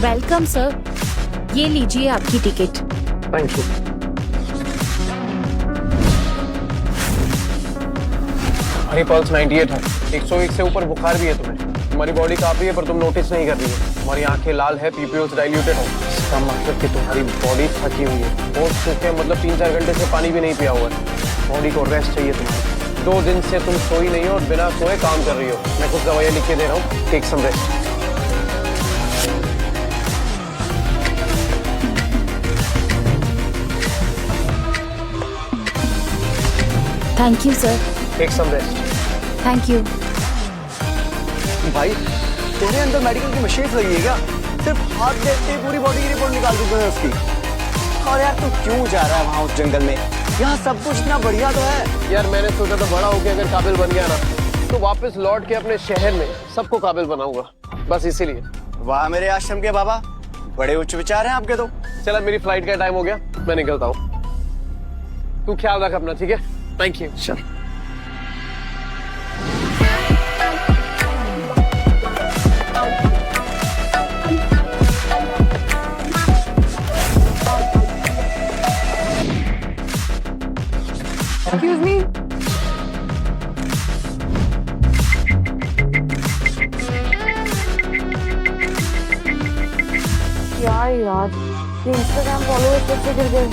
Welcome sir, ये लीजिए आपकी टिकट। Thank you. अरे पल्स 98 है, 101 से ऊपर बुखार भी है तुम्हें। तुम्हारी बॉडी काफी है पर तुम नोटिस नहीं कर रही हो। तुम्हारी आंखें लाल है, पीपीओस डाइल्यूटेड है। इसका मतलब कि तुम्हारी बॉडी थकी हुई है। बहुत सूखे, मतलब 3-4 घंटे से पानी भी नहीं पिया हुआ है। बॉडी को रेस्ट चाहिए तुम्हारी। 2 दिन से तुम सोई नहीं हो और बिना सोए काम कर रही हो। मैं कुछ दवाइयाँ लिख के दे रहा हूँ, take some rest. Thank you sir. Take some rest. Thank you. भाई तेरे अंदर मेडिकल की मशीन लगी है क्या? सिर्फ हाथ देखते ही पूरी बॉडी की रिपोर्ट निकाल दी तूने उसकी। और यार तू क्यों जा रहा है वहाँ उस जंगल में? यहाँ सब कुछ इतना बढ़िया तो है। यार मैंने सोचा था बड़ा होके अगर काबिल बन गया ना तो वापस लौट के अपने शहर में सबको काबिल बनाऊंगा, बस इसीलिए। वाह मेरे आश्रम के बाबा, बड़े उच्च विचार हैं आपके तो। चला मेरी फ्लाइट का टाइम हो गया, मैं निकलता हूँ। तू ख्याल रख अपना, ठीक है? Thank you. चल। Excuse me. यार ये इंस्टाग्राम फॉलोअर्स कैसे गिर गए?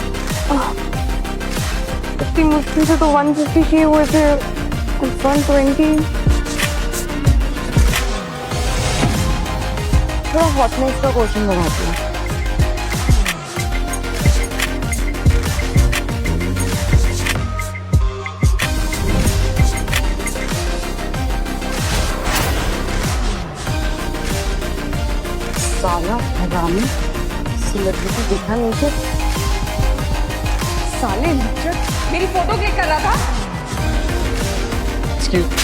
इतनी मुश्किल से तो 150 के हुए थे, 120। थोड़ा हॉटनेस का क्वेश्चन बनाती हूँ। साला हरामी, सेलिब्रिटी देखा नहीं थे। साले लुच्चर, मेरी फोटो क्लिक कर रहा था। एक्सक्यूज।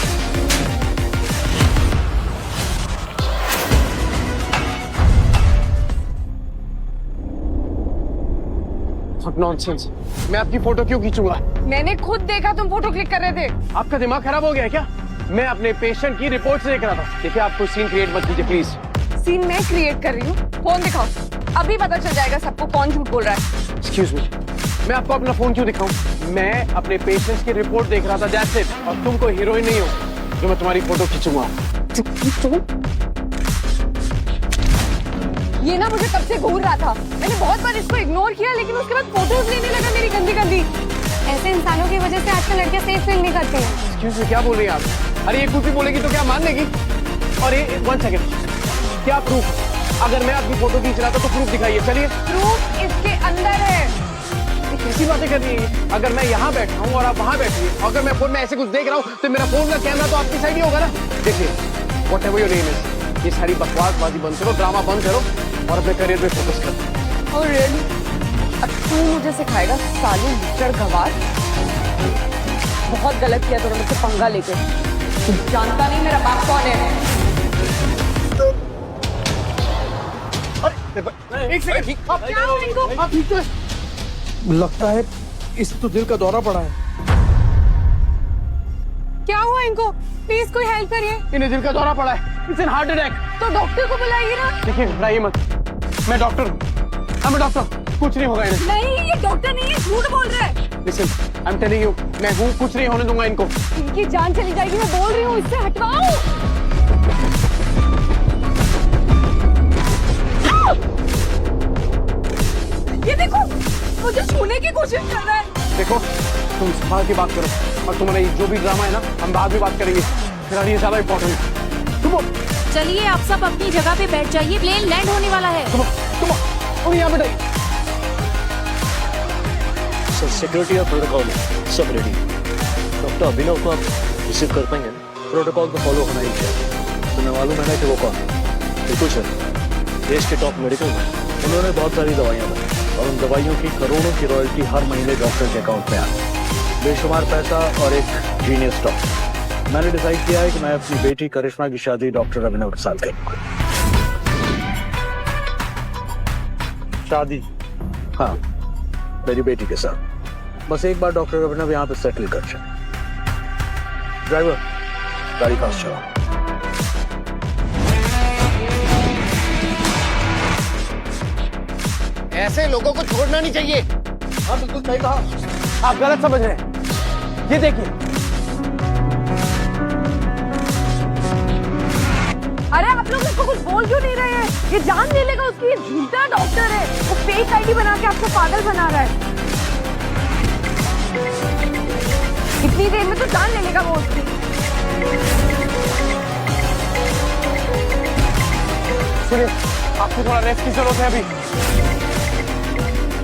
नॉनसेंस, मैं आपकी फोटो क्यों खींचूंगा? मैंने खुद देखा तुम फोटो क्लिक कर रहे थे। आपका दिमाग खराब हो गया है क्या? मैं अपने पेशेंट की रिपोर्ट से देख रहा था। देखिए आप कोई सीन क्रिएट मत कीजिए प्लीज। सीन मैं क्रिएट कर रही हूँ? फोन दिखाओ, अभी पता चल जाएगा सबको कौन झूठ बोल रहा है। एक्सक्यूज मी, मैं आपको अपना फोन क्यों दिखाऊं? मैं अपने पेशेंट्स की रिपोर्ट देख रहा था, दैट्स इट। और तुम कोई हीरोइन नहीं हो जो मैं तुम्हारी फोटो खींचूंगा। ये ना मुझे कब से घूर रहा था। मैंने बहुत बार इसको इग्नोर किया, लेकिन उसके बाद फोटोज लेने लगा मेरी गंदी गंदी। ऐसे इंसानों की वजह से आजकल लड़कियां सेफ फील नहीं करती हैं। एक्सक्यूज मी, क्या बोल रही हैं आप? अरे ये कुछ भी बोलेगी तो क्या मान लेगी? और ये 1 सेकंड, क्या प्रूफ? अगर मैं आपकी फोटो खींच रहा था तो प्रूफ दिखाइए। चलिए। प्रूफ इसके अंदर है। कैसी बातें कर रही है? अगर मैं यहाँ बैठा हूँ और आप वहाँ बैठी है, अगर मैं फोन में ऐसे कुछ देख रहा हूँ तो मेरा फोन का कैमरा तो आपकी साइड ही होगा ना। देखिए, व्हाटएवर योर नेम इज, ये सारी बकवासबाजी बंद करो, ड्रामा बंद करो और अपने करियर पे फोकस करो। और रियली अब तू मुझे सिखाएगा? साले लुच्चड़ गवार, बहुत गलत किया तूने मुझसे पंगा लेके। तू जानता नहीं मेरा बाप कौन है। एक सेकंड, क्या हुआ इनको? आप ठीक है? लगता है इस तो दिल का दौरा पड़ा है। क्या हुआ इनको? प्लीज कोई हेल्प करिए। इन्हें दिल का दौरा पड़ा है, इट्स एन हार्ट अटैक। तो डॉक्टर को बुलाइए ना। देखिए घबराइए मत, मैं डॉक्टर हूँ। मैं डॉक्टर, कुछ नहीं होगा इन्हें। नहीं, ये डॉक्टर नहीं है, झूठ बोल रहा है। Listen, I am telling you, मैं हूँ, कुछ नहीं होने दूंगा इनको। इनकी जान चली जाएगी, मैं बोल रही हूँ, इससे हटवाओ। ये देखो, मुझे छूने की कोशिश कर रहा है। देखो, तुम संभाल के बात करो और तुम्हारा जो भी ड्रामा है ना, हम बाद में बात करेंगे। फिलहाल ये ज्यादा इम्पोर्टेंट है। तुम चलिए आप सब अपनी जगह पे बैठ जाइए, प्लेन लैंड होने वाला है। तुम यहाँ बैठाइए। सर सिक्योरिटी और प्रोटोकॉल सब रेडी। डॉक्टर अभिनव को आप रिसीव कर पाएंगे? प्रोटोकॉल को फॉलो होना ही चाहिए। तुम्हें मालूम है ना कि वो कौन? बिल्कुल सर, देश के टॉप मेडिकल में उन्होंने बहुत सारी दवाइयाँ बनाई और उन दवाइयों की करोड़ों की रॉयल्टी हर महीने डॉक्टर के अकाउंट में आती है। बेशुमार पैसा और एक जीनियस स्टॉक। मैंने डिसाइड किया है कि मैं अपनी बेटी करिश्मा की शादी डॉक्टर अभिनव के साथ करूंगा। शादी? हाँ, मेरी बेटी के साथ। बस एक बार डॉक्टर अभिनव यहाँ पे सेटल कर जाए। ड्राइवर, गाड़ी फास्ट चलाओ। ऐसे लोगों को छोड़ना नहीं चाहिए। हाँ बिल्कुल सही कहा, आप गलत समझ रहे हैं। ये देखिए, अरे आप लोग इसको कुछ बोल क्यों नहीं रहे हैं? ये जान ले लेगा उसकी, ये झूठा डॉक्टर है। वो फेक आईडी बना के आपको पागल बना रहा है। इतनी देर में तो जान ले लेगा वो उसकी। सुनिए, आपको थोड़ा रेस्ट की जरूरत है अभी।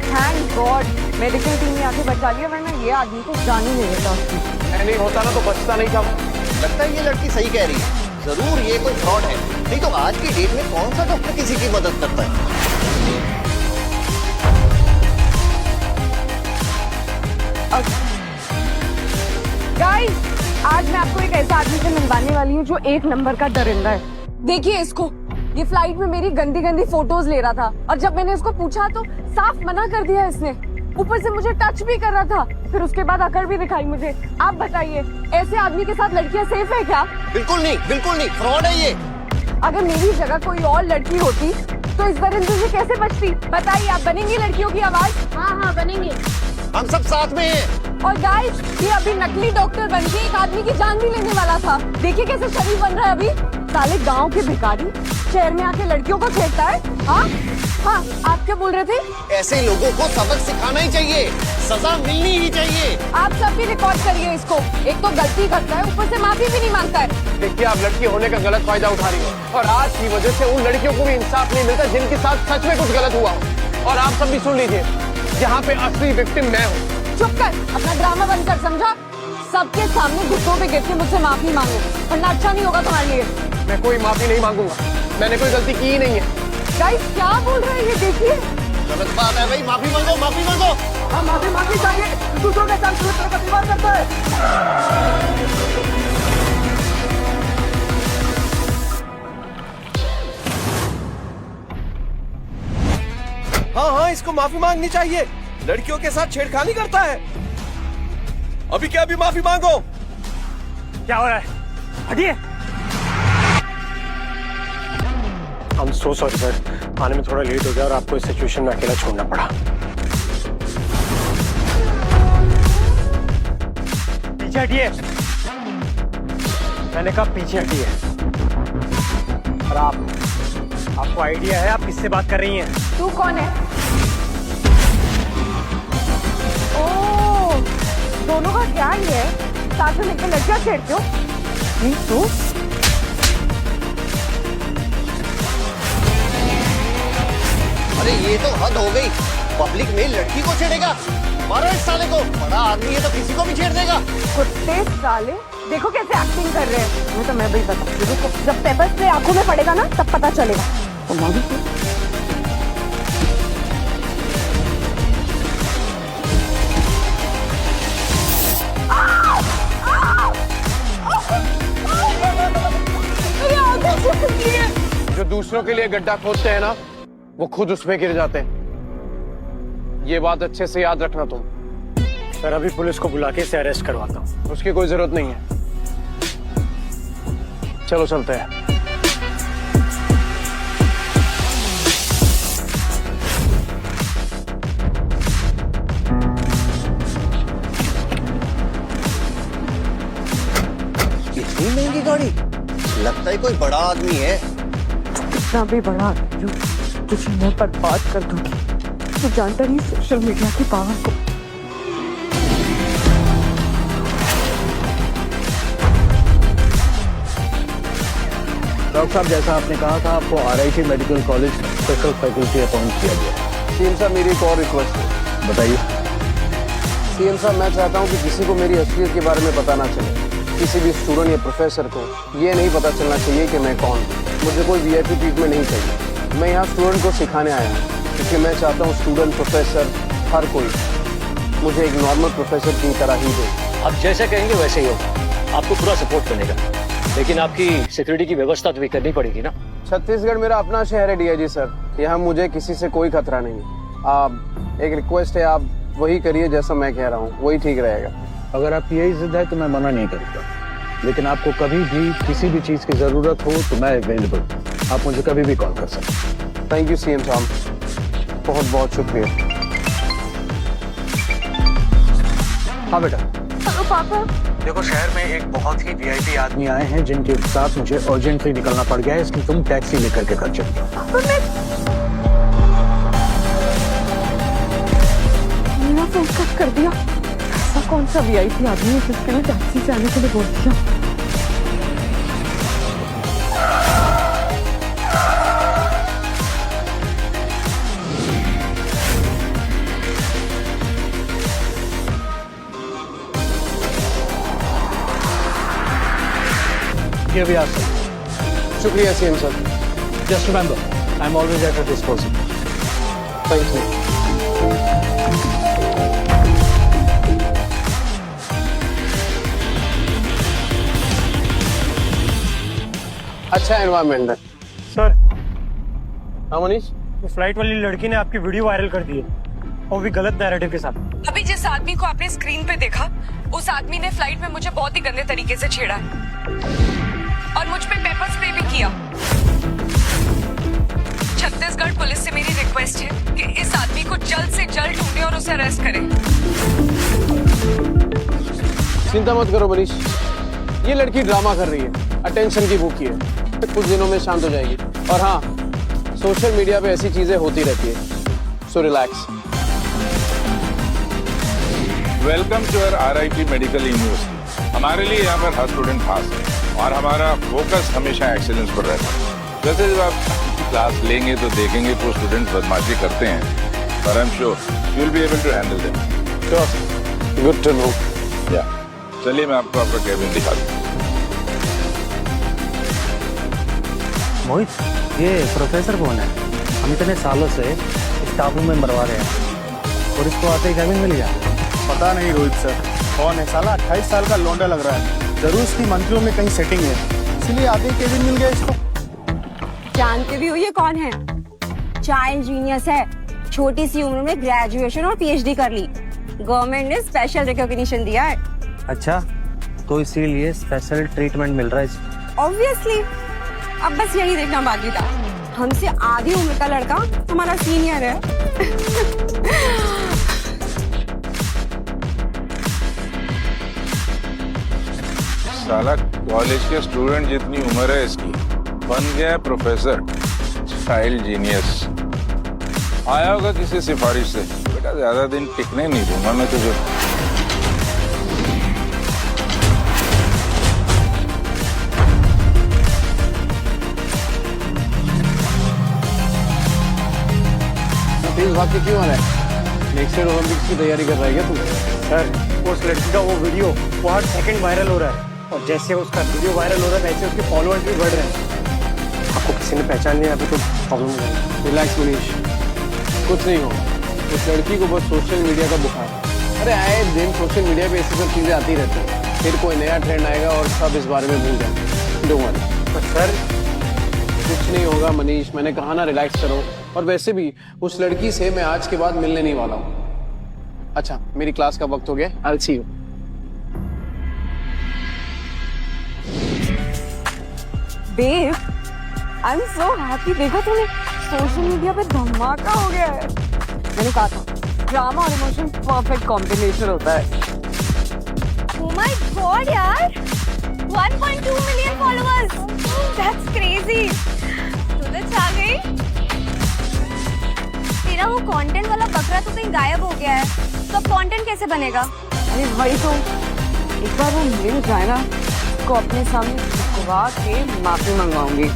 थैंक गॉड मेडिकल टीम ने आके बचा लिया, वरना ये आदमी को जान ही नहीं देता उसकी। नहीं होता ना तो बचता नहीं था। लगता है ये लड़की सही कह रही है, जरूर ये कोई फ्रॉड है। नहीं तो आज की डेट में कौन सा डॉक्टर किसी की मदद करता है? गाइस, आज मैं आपको एक ऐसा आदमी से मिलवाने वाली हूँ जो एक नंबर का दरिंदा है। देखिए इसको, ये फ्लाइट में मेरी गंदी गंदी फोटोज ले रहा था और जब मैंने इसको पूछा तो साफ मना कर दिया इसने। ऊपर से मुझे टच भी कर रहा था, फिर उसके बाद अकड़ भी दिखाई मुझे। आप बताइए, ऐसे आदमी के साथ लड़कियां सेफ है क्या? बिल्कुल नहीं, बिल्कुल नहीं, फ्रॉड है ये। अगर मेरी जगह कोई और लड़की होती तो इस दरिंदे से कैसे बचती? बताइए, आप बनेंगी लड़कियों की आवाज? हाँ बनेंगे। हम सब साथ में हैं। और गाइस, ये अभी नकली डॉक्टर बन के एक आदमी की जान भी लेने वाला था। देखिए कैसे शरीफ बन रहा है अभी। साले गांव के भिखारी शहर में आके लड़कियों को छेड़ता है। हाँ हाँ, आप क्या बोल रहे थे? ऐसे लोगों को सबक सिखाना ही चाहिए, सजा मिलनी ही चाहिए। आप सब भी रिकॉर्ड करिए इसको। एक तो गलती करता है, ऊपर से माफी भी नहीं मांगता है। देखिए, आप लड़की होने का गलत फायदा उठा रही हो और आज की वजह से उन लड़कियों को भी इंसाफ नहीं मिलता जिनके साथ सच में कुछ गलत हुआ हो। और आप सब भी सुन लीजिए, यहाँ पे असली विक्टिम मैं हूँ। चुप कर, अपना ड्रामा बंद कर, समझा? सबके सामने घुटनों पे गिर के मुझसे माफी मांगो, वरना अच्छा नहीं होगा तुम्हारे लिए। मैं कोई माफी नहीं मांगूंगा, मैंने कोई गलती की ही नहीं है। गाइस, क्या बोल रहे हैं ये? देखिए, गलत बात है भाई, माफी मांगो, माफी मांगो। हाँ, माफी मांगनी चाहिए, दूसरों के साथ प्रतिवाद करता है। हाँ, इसको माफी मांगनी चाहिए। लड़कियों के साथ छेड़खानी करता है। अभी क्या अभी माफी मांगो। क्या हो रहा है? हटिए। I'm so sorry सर, आने में थोड़ा लेट हो गया और आपको इस सिचुएशन में अकेला छोड़ना पड़ा। पीछे हटिए, मैंने कहा पीछे हटिए। और आपको आइडिया है आप किससे बात कर रही हैं? तू कौन है? ओह, दोनों का क्या ही है? साथ में मिलकर लड़कियां छेड़ते हो? तू? अरे ये तो हद हो गई, पब्लिक में लड़की को छेड़ेगा। मारो इस साले को, बड़ा आदमी है तो किसी को भी छेड़ देगा। कुत्ते साले, देखो कैसे एक्टिंग कर रहे हैं। मैं भी बताऊँ, देखो जब पेपर स्प्रे आंखों में पड़ेगा ना तब पता चलेगा। जो दूसरों के लिए गड्ढा खोदते हैं ना, वो खुद उसमें गिर जाते हैं। ये बात अच्छे से याद रखना तुम। सर, अभी पुलिस को बुला के इसे अरेस्ट करवाता हूँ। उसकी कोई जरूरत नहीं है। चलो चलते हैं। इतनी महंगी गाड़ी, लगता है कोई बड़ा आदमी है। कितना भी बड़ा आदमी हो, तुझे मैं बर्बाद कर दूंगी। तू जानता नहीं सोशल मीडिया की पावर को। डॉक्टर साहब, जैसा आपने कहा था, आपको RIT medical college special faculty appoint किया गया। सीएम साहब, मेरी एक और रिक्वेस्ट है। बताइए। सीएम साहब, मैं चाहता हूँ कि किसी को मेरी असलियत के बारे में पता ना चले। किसी भी स्टूडेंट या प्रोफेसर को ये नहीं पता चलना चाहिए कि मैं कौन हूँ। मुझे कोई वीआईपी ट्रीटमेंट नहीं चाहिए। मैं यहाँ स्टूडेंट को सिखाने आया हूँ, क्योंकि मैं चाहता हूँ स्टूडेंट, प्रोफेसर, हर कोई मुझे एक नॉर्मल प्रोफेसर की तरह ही दे। आप जैसे कहेंगे वैसे ही होगा, आपको पूरा सपोर्ट मिलेगा, लेकिन आपकी सिक्योरिटी की व्यवस्था तो भी करनी पड़ेगी ना। छत्तीसगढ़ मेरा अपना शहर है डीआईजी सर, यहाँ मुझे किसी से कोई खतरा नहीं है। आप एक रिक्वेस्ट है, आप वही करिए जैसा मैं कह रहा हूँ, वही ठीक रहेगा। अगर आपकी यही जिद है तो मैं मना नहीं करूँगा, लेकिन आपको कभी भी किसी भी चीज की जरूरत हो तो मैं अवेलेबल हूँ। आप मुझे कभी भी कॉल कर सकते हैं। थैंक यू सीएम साहब। बहुत बहुत शुक्रिया। हाँ बेटा, हेलो पापा। देखो शहर में एक बहुत ही वीआईपी आदमी आए हैं जिनके साथ मुझे अर्जेंटली निकलना पड़ गया है, इसलिए तुम टैक्सी लेकर के घर चलो। पापा मैंने फोन कट कर दिया। ऐसा कौन सा वीआईपी आदमी है जिसके लिए टैक्सी से आने के लिए बोल दिया? Here we are, sir. शुक्रिया CM sir. Just remember, I'm always at your disposal. Thank you. अच्छा एनवायरमेंट है। सर, हाँ मनीष, वो फ्लाइट वाली लड़की ने आपकी वीडियो वायरल कर दी है और भी गलत नैरेटिव के साथ। अभी जिस आदमी को आपने स्क्रीन पे देखा, उस आदमी ने फ्लाइट में मुझे बहुत ही गंदे तरीके से छेड़ा है और मुझ पे पेपर स्प्रे भी किया। छत्तीसगढ़ पुलिस से मेरी रिक्वेस्ट है कि इस आदमी को जल्द से जल्द ढूंढे और उसे अरेस्ट करें। चिंता मत करो मनीष, ये लड़की ड्रामा कर रही है, अटेंशन की भूखी है, कुछ दिनों में शांत हो जाएगी। और हाँ, सोशल मीडिया पे ऐसी चीजें होती रहती है, so relax. Welcome to our RIT medical university. हमारे लिए यहाँ पर हर स्टूडेंट खास है और हमारा फोकस हमेशा एक्सीलेंस पर रहता है। जैसे जब आप क्लास लेंगे तो देखेंगे तो स्टूडेंट्स बदमाशी करते हैं, पर I am sure you will be able to handle them. Good to know. या चलिए मैं आपको आपका केबिन दिखा दूँ। मोहित, ये प्रोफेसर कौन है? हम इतने सालों से इस टापू में मरवा रहे हैं और इसको आते ही कैबिन मिल गया। पता नहीं रोहित सर कौन है, साला 28 साल का लौंडा लग रहा है। जरूर इसकी मंत्रियों में कहीं सेटिंग है, इसलिए आते ही केबिन मिल गया इसको। जानते भी हो ये कौन है? चाइल्ड जीनियस है, छोटी सी उम्र में ग्रेजुएशन और PhD कर ली। गवर्नमेंट ने स्पेशल रिकॉग्निशन दिया है। अच्छा, तो इसीलिए स्पेशल ट्रीटमेंट मिल रहा है। ऑब्वियसली, अब बस यही देखना बाकी था। हमसे आधी उम्र का लड़का हमारा सीनियर है। साला कॉलेज के स्टूडेंट जितनी उम्र है इसकी, बन गया है प्रोफेसर, चाइल्ड जीनियस। आया होगा किसी सिफारिश से। बेटा ज्यादा दिन टिकने नहीं दूंगा मैं तुझे। तेज भाग के क्यों आ रहा है? नेक्स्ट ईयर ओलंपिक्स की तैयारी कर रहा है क्या तू? सर, उस लड़की का वो वीडियो वो हर सेकंड वायरल हो रहा है और जैसे उसका वीडियो वायरल हो रहा है वैसे उसके फॉलोअर्स भी बढ़ रहे हैं। आपको किसी ने पहचान लिया अभी तो प्रॉब्लम हो जाएगी। रिलैक्स मनीष, कुछ नहीं होगा। उस लड़की को बस सोशल मीडिया का बुखार है। अरे आए दिन सोशल मीडिया पे ऐसी सब चीजें आती रहती हैं, फिर कोई नया ट्रेंड आएगा और सब इस बारे में भूल जाएंगे। Don't worry. तो सर, कुछ नहीं होगा मनीष, मैंने कहा ना रिलैक्स करो। और वैसे भी उस लड़की से मैं आज के बाद मिलने नहीं वाला हूँ। अच्छा, मेरी क्लास का वक्त हो गया, I will see you. Babe, I am so happy. देखा तूने, सोशल मीडिया पे धमाका हो गया है। मैंने कहा था, ड्रामा और इमोशन परफेक्ट कॉम्बिनेशन होता है। Oh my God यार, 1.2 मिलियन फॉलोअर्स, दैट्स क्रेजी। तू तो छा गई। तेरा वो कंटेंट वाला बकरा तो कहीं गायब हो गया है, तो अब कंटेंट कैसे बनेगा? अरे वही तो, एक बार वो मिल जाए ना, उसको अपने सामने झुकवा के माफी मंगवाऊंगी।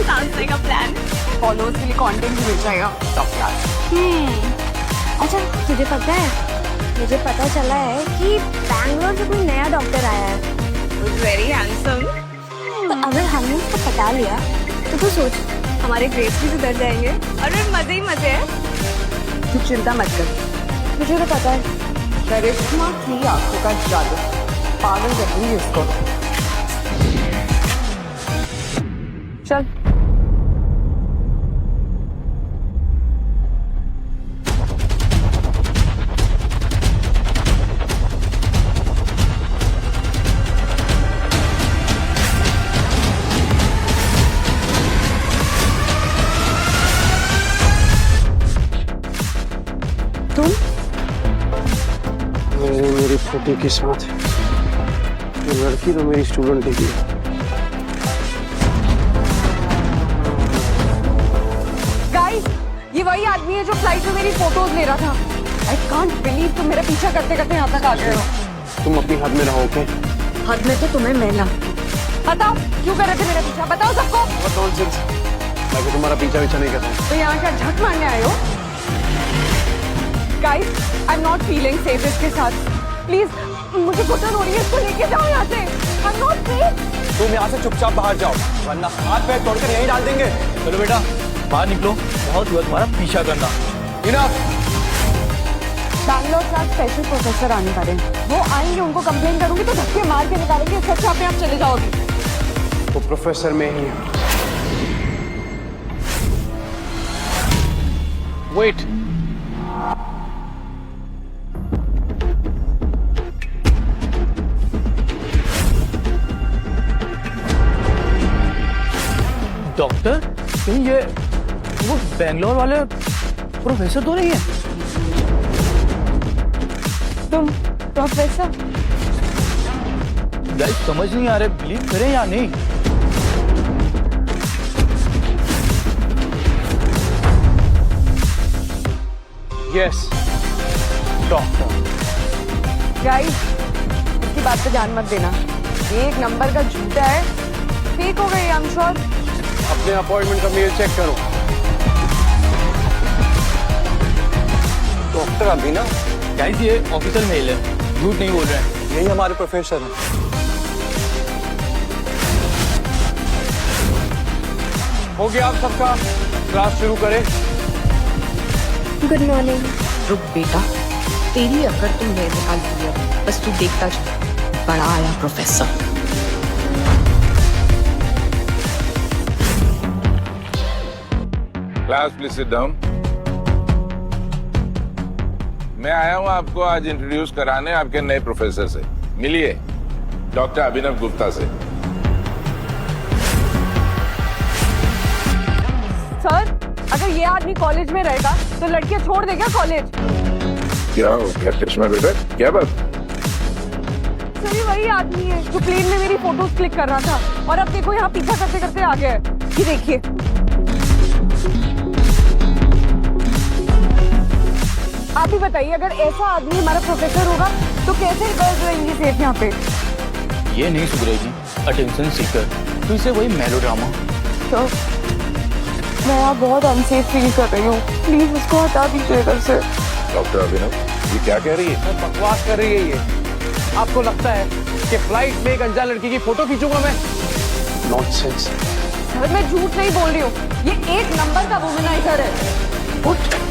Sounds like a plan. Followers के लिए कंटेंट भी मिल जाएगा, टॉप क्लास। अच्छा, तुझे पता है, मुझे पता चला है कि बैंगलोर से कोई नया डॉक्टर आया है। Very handsome. तो अगर हमने उसको पटा लिया तो तू सोच, हमारे ग्रेड्स भी सुधर जाएंगे और फिर मजे ही मजे हैं। तू चिंता मत कर, मुझे तो पता है। करिश्मा की आंखों का जादू पागल करूंगी उसको। चल। छोटी किस्मत, ये लड़की तो मेरी स्टूडेंट ही है। गाइस, ये वही आदमी है जो फ्लाइट में मेरी फोटोज ले रहा था। आई कांट बिलीव तुम मेरा पीछा करते करते यहाँ तक आ गए हो। तुम अपनी हद में रहो, ओके? हद में तो तुम्हें मिला। बताओ क्यों कर रहे थे मेरा पीछा, बताओ सबको। नॉनसेंस, मैं तुम्हारा पीछा नहीं कर रहा हूँ। तो यहाँ क्या झक मारने आए हो? Guys, I am not feeling safe इसके साथ। प्लीज, मुझे घुटन हो रही है, इसको लेके जाओ यहाँ से। I am not safe. तुम यहाँ से चुपचाप बाहर जाओ, वरना हाथ पैर तोड़कर यहीं डाल देंगे। चलो बेटा बाहर निकलो, बहुत हुआ तुम्हारा पीछा करना। इनफ। बैंगलोर से आज स्पेशल प्रोफेसर आने वाले हैं। वो आएंगे, उनको कंप्लेन करूंगी तो धक्के मार के निकालेंगे। इससे अच्छा अपने आप चले जाओ अभी। वो प्रोफेसर में ही है। वेट, डॉक्टर, कहीं ये वो बैंगलोर वाले प्रोफेसर तो नहीं है? तुम प्रोफेसर? गाइस समझ नहीं आ रहे, बिलीव करें या नहीं। Yes doctor. गाइस, इसकी बात पे ध्यान मत देना। ये एक नंबर का झूठा है, फेक हो गई। आई एम श्योर। अपने अपॉइंटमेंट का मेल चेक करो। डॉक्टर अभिनव, गाइस ये ऑफिशियल मेल है, झूठ नहीं बोल रहे हैं। यही हमारे प्रोफेसर हैं। हो गया आप सबका, क्लास शुरू करें। Good morning. रुक बेटा, तेरी अकड़ तुम नहीं निकाल दी है, बस तू देखता जा। बड़ा आया professor. Class please sit down. मैं आया हूं आपको आज इंट्रोड्यूस कराने आपके नए प्रोफेसर से। मिलिए, डॉक्टर अभिनव गुप्ता से। सर, अगर ये आदमी कॉलेज में रहेगा तो लड़कियां छोड़ देगा कॉलेज। क्या हो गया कृष्णा बेटा, क्या बात? सर, ये वही आदमी है जो प्लेन में मेरी फोटोज क्लिक कर रहा था और अब देखो यहाँ पीछा करते करते आ गया है। ये देखिए। आप ही बताइए, अगर ऐसा आदमी हमारा प्रोफेसर होगा तो कैसे गर्ल्स रहेंगी सेफ यहाँ पे? ये नहीं सुधरेगी, अटेंशन सीकर, तो इसे वही मेलोड्रामा। तो मैं यहाँ बहुत अनसेफ फील कर रही हूँ, प्लीज इसको हटा दीजिए इधर से। डॉक्टर अभिनव, ये क्या कह रही है? बकवास कर रही है ये। आपको लगता है कि फ्लाइट में एक अनजान लड़की की फोटो खींचूंगा मैं? नॉनसेंस। सर, मैं झूठ नहीं बोल रही हूँ, ये एक नंबर का वुमेनाइजर है। उठ।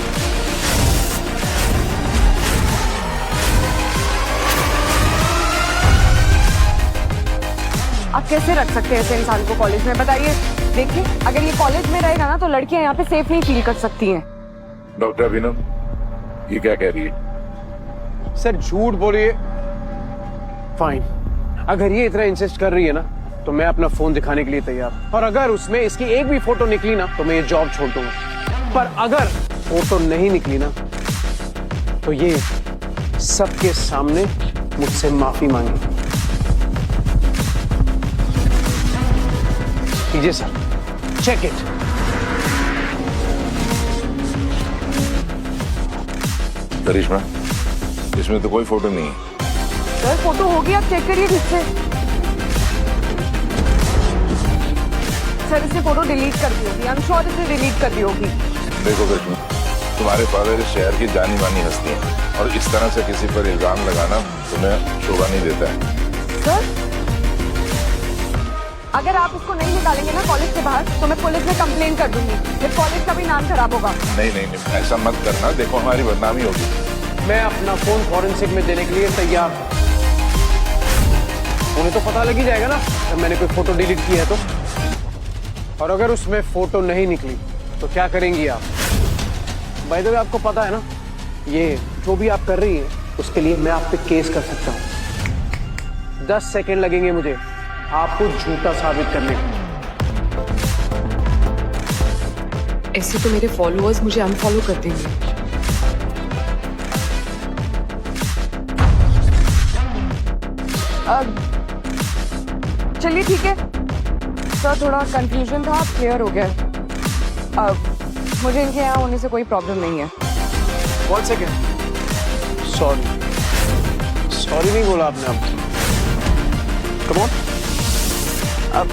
आप कैसे रख सकते हैं ऐसे इंसान को कॉलेज में, बताइए? देखिए, अगर ये कॉलेज में रहेगा ना तो लड़कियां यहाँ पे सेफ नहीं फील कर सकती हैं। डॉक्टर अभिनव, ये क्या कह रही है? सर झूठ बोलिए। फाइन, अगर ये इतना इंसिस्ट कर रही है ना तो मैं अपना फोन दिखाने के लिए तैयार। और अगर उसमें इसकी एक भी फोटो निकली ना तो मैं ये जॉब छोड़ दूंगा। पर अगर फोटो नहीं निकली ना तो ये सबके सामने मुझसे माफी मांगे। कीजिए सर, चेक इट। करिश्मा, इसमें तो कोई फोटो नहीं है। सर, फोटो होगी, आप चेक करिए ठीक से। सर, इसने फोटो डिलीट कर दी होगी। आई एम श्योर इसने डिलीट कर दी होगी। देखो करिश्मा, तुम्हारे फादर इस शहर की जानी मानी हस्ती है और इस तरह से किसी पर इल्जाम लगाना तुम्हें शोभा नहीं देता है। सर, अगर आप उसको नहीं निकालेंगे ना कॉलेज से बाहर तो मैं पुलिस में कंप्लेन कर दूंगी, फिर कॉलेज का भी नाम खराब होगा। नहीं, ऐसा मत करना, देखो हमारी बदनामी होगी। मैं अपना फोन फॉरेंसिक में देने के लिए तैयार हूं। उन्हें तो पता लग ही जाएगा ना जब मैंने कोई फोटो डिलीट की है तो। और अगर उसमें फोटो नहीं निकली तो क्या करेंगी आप? बाय द वे, आपको पता है ना, ये जो भी आप कर रही है उसके लिए मैं आप पे केस कर सकता हूं। 10 सेकेंड लगेंगे मुझे आपको झूठा साबित करने को। ऐसे तो मेरे फॉलोअर्स मुझे अनफॉलो कर देंगे। चलिए ठीक है सर, थोड़ा कंफ्यूजन था, क्लियर हो गया। मुझे इनके यहाँ होने से कोई प्रॉब्लम नहीं है। 1 सेकेंड, सॉरी नहीं बोला आपने अब। कम ऑन, अब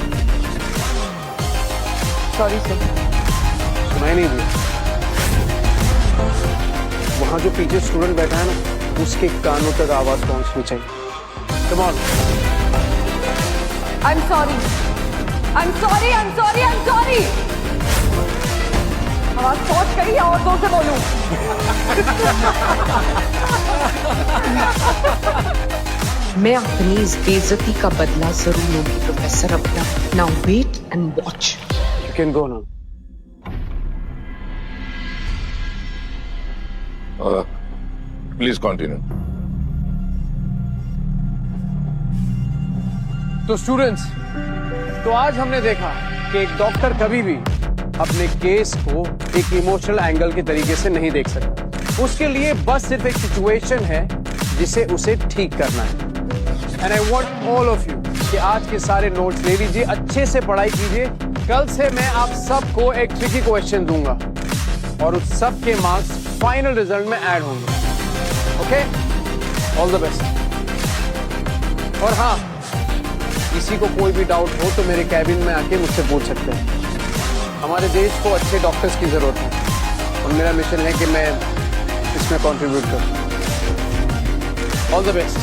सॉरी सर। सुनाई नहीं दिया। वहां जो पीछे स्टूडेंट बैठा है ना, उसके कानों तक आवाज पहुंचनी चाहिए। Come on. I'm sorry. I'm sorry. I'm sorry. I'm sorry. आवाज पहुंच गई और दो से बोलूं। मैं अपनी इस बेइज्जती का बदला जरूर लूंगी प्रोफेसर अपना। Now wait and watch. You can go now. Please continue. तो स्टूडेंट्स, तो आज हमने देखा कि एक डॉक्टर कभी भी अपने केस को एक इमोशनल एंगल के तरीके से नहीं देख सकता। उसके लिए बस सिर्फ एक सिचुएशन है जिसे उसे ठीक करना है। And I want all of you कि आज के सारे नोट्स ले लीजिए, अच्छे से पढ़ाई कीजिए। कल से मैं आप सबको एक ट्रिकी क्वेश्चन दूंगा और उस सब के मार्क्स फाइनल रिजल्ट में ऐड होंगे। Okay, all the best. और हाँ, किसी को कोई भी डाउट हो तो मेरे कैबिन में आके मुझसे पूछ सकते हैं। हमारे देश को अच्छे डॉक्टर्स की जरूरत है और मेरा मिशन है कि मैं इसमें कंट्रीब्यूट करूं। All the best.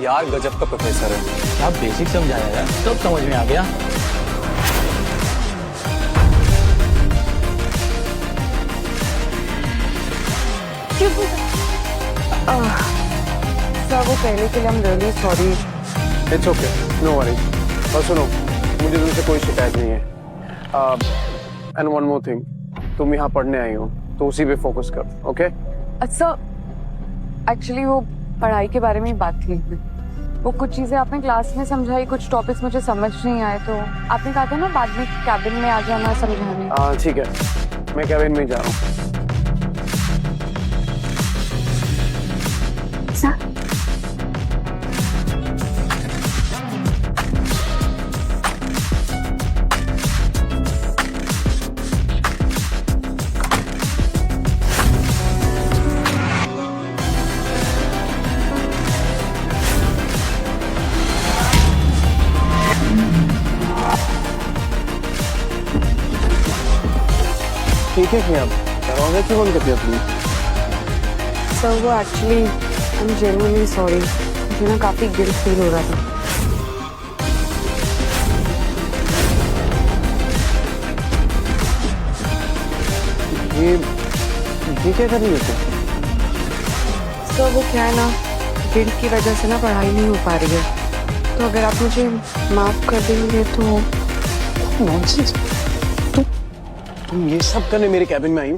यार गजब का प्रोफेसर है। क्या बेसिक समझाया यार, सब समझ में आ गया। सर वो पहले के लिए I'm really sorry. It's okay, no worry. और सुनो, मुझे तुमसे कोई शिकायत नहीं है। एंड वन मोर थिंग, तुम यहाँ पढ़ने आई हो तो उसी पे फोकस करो। ओके? अच्छा, एक्चुअली वो पढ़ाई के बारे में ही बात थी। वो कुछ चीजें आपने क्लास में समझाई, कुछ टॉपिक्स मुझे समझ नहीं आए, तो आपने कहा था ना बाद में कैबिन में आ जाना समझाने। ठीक है, मैं कैबिन में जा रहा हूँ। ठीक है कि अब दरवाजा क्यों बंद कर दिया तुमने? सर वो actually I am genuinely sorry, मुझे ना काफी गिल्ट फील हो रहा था। ये क्या कर रही है? सर वो क्या है ना, गिल्ट की वजह से ना पढ़ाई नहीं हो पा रही है, तो अगर आप मुझे माफ कर देंगे तो। नॉनसेंस, तुम ये सब करने मेरे कैबिन में आई हो?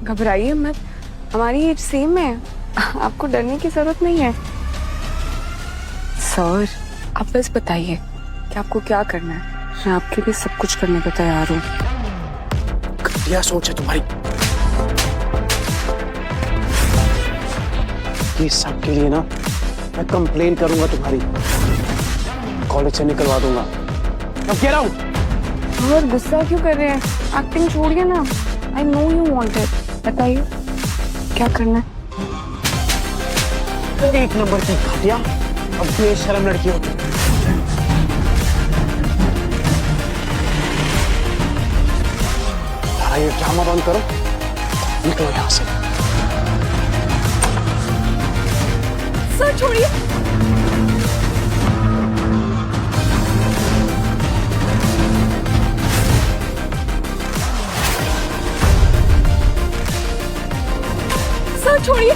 घबराइए मत, हमारी एज सेम है, आपको डरने की जरूरत नहीं है। सर आप बस बताइए कि आपको क्या करना है, मैं आपके लिए सब कुछ करने को तैयार हूँ। घटिया सोच है तुम्हारी। ये सब के लिए ना मैं कंप्लेन करूंगा तुम्हारी, कॉलेज से निकलवा दूंगा। अब गेट आउट। और गुस्सा क्यों कर रहे हैं, एक्टिंग छोड़िए ना। I know you want it, बताइए क्या करना है। एक नंबर की घटिया, अब बेशरम लड़की होती। ये ड्रामा बंद करो, निकलो यहाँ से। सर छोड़िए। सर छोड़िए।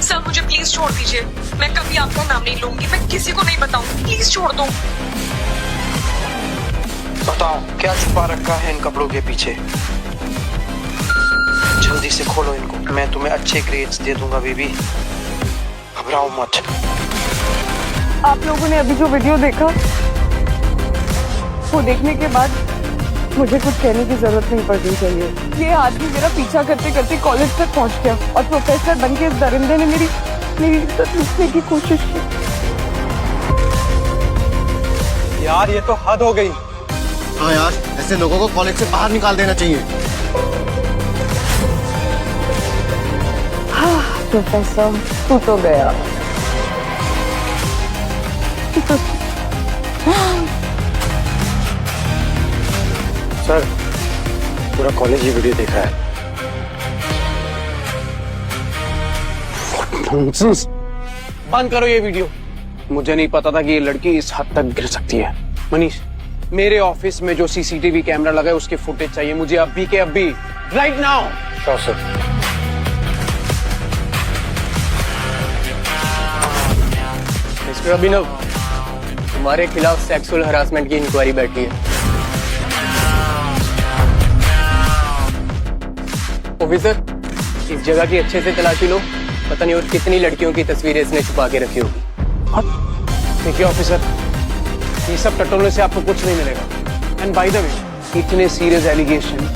सर मुझे प्लीज छोड़ दीजिए, मैं कभी आपका नाम नहीं लूंगी, मैं किसी को नहीं बताऊंगी, प्लीज छोड़ दो। बताओ क्या छुपा रखा है इन कपड़ों के पीछे। जल्दी से खोलो इनको, मैं तुम्हें अच्छे ग्रेड्स दे दूंगा बेबी, घबराओ मत। आप लोगों ने अभी जो वीडियो देखा, वो देखने के बाद मुझे कुछ कहने की जरूरत नहीं पड़नी चाहिए। ये आदमी मेरा पीछा करते करते कॉलेज तक पहुंच गया और प्रोफेसर बनके इस दरिंदे ने मेरी इज्जत लूटने की कोशिश की। यार ये तो हद हो गई। हाँ यार, ऐसे लोगों को कॉलेज से बाहर निकाल देना चाहिए। प्रोफेसर तू तो गया। सर, पूरा कॉलेज ये वीडियो देखा है। बंद करो ये वीडियो। मुझे नहीं पता था कि ये लड़की इस हद तक गिर सकती है। मनीष, मेरे ऑफिस में जो सीसीटीवी कैमरा लगा है उसके फुटेज चाहिए मुझे अभी के अभी, राइट नाउ। सर, मिस्टर अभिनव, तुम्हारे खिलाफ सेक्सुअल हरासमेंट की इंक्वायरी बैठी है। ऑफिसर, इस जगह की अच्छे से तलाशी लो, पता नहीं और कितनी लड़कियों की तस्वीरें इसने छुपा के रखी होगी। देखिए ऑफिसर, ये सब टटोलने से आपको कुछ नहीं मिलेगा। एंड बाय द वे, इतने सीरियस एलिगेशन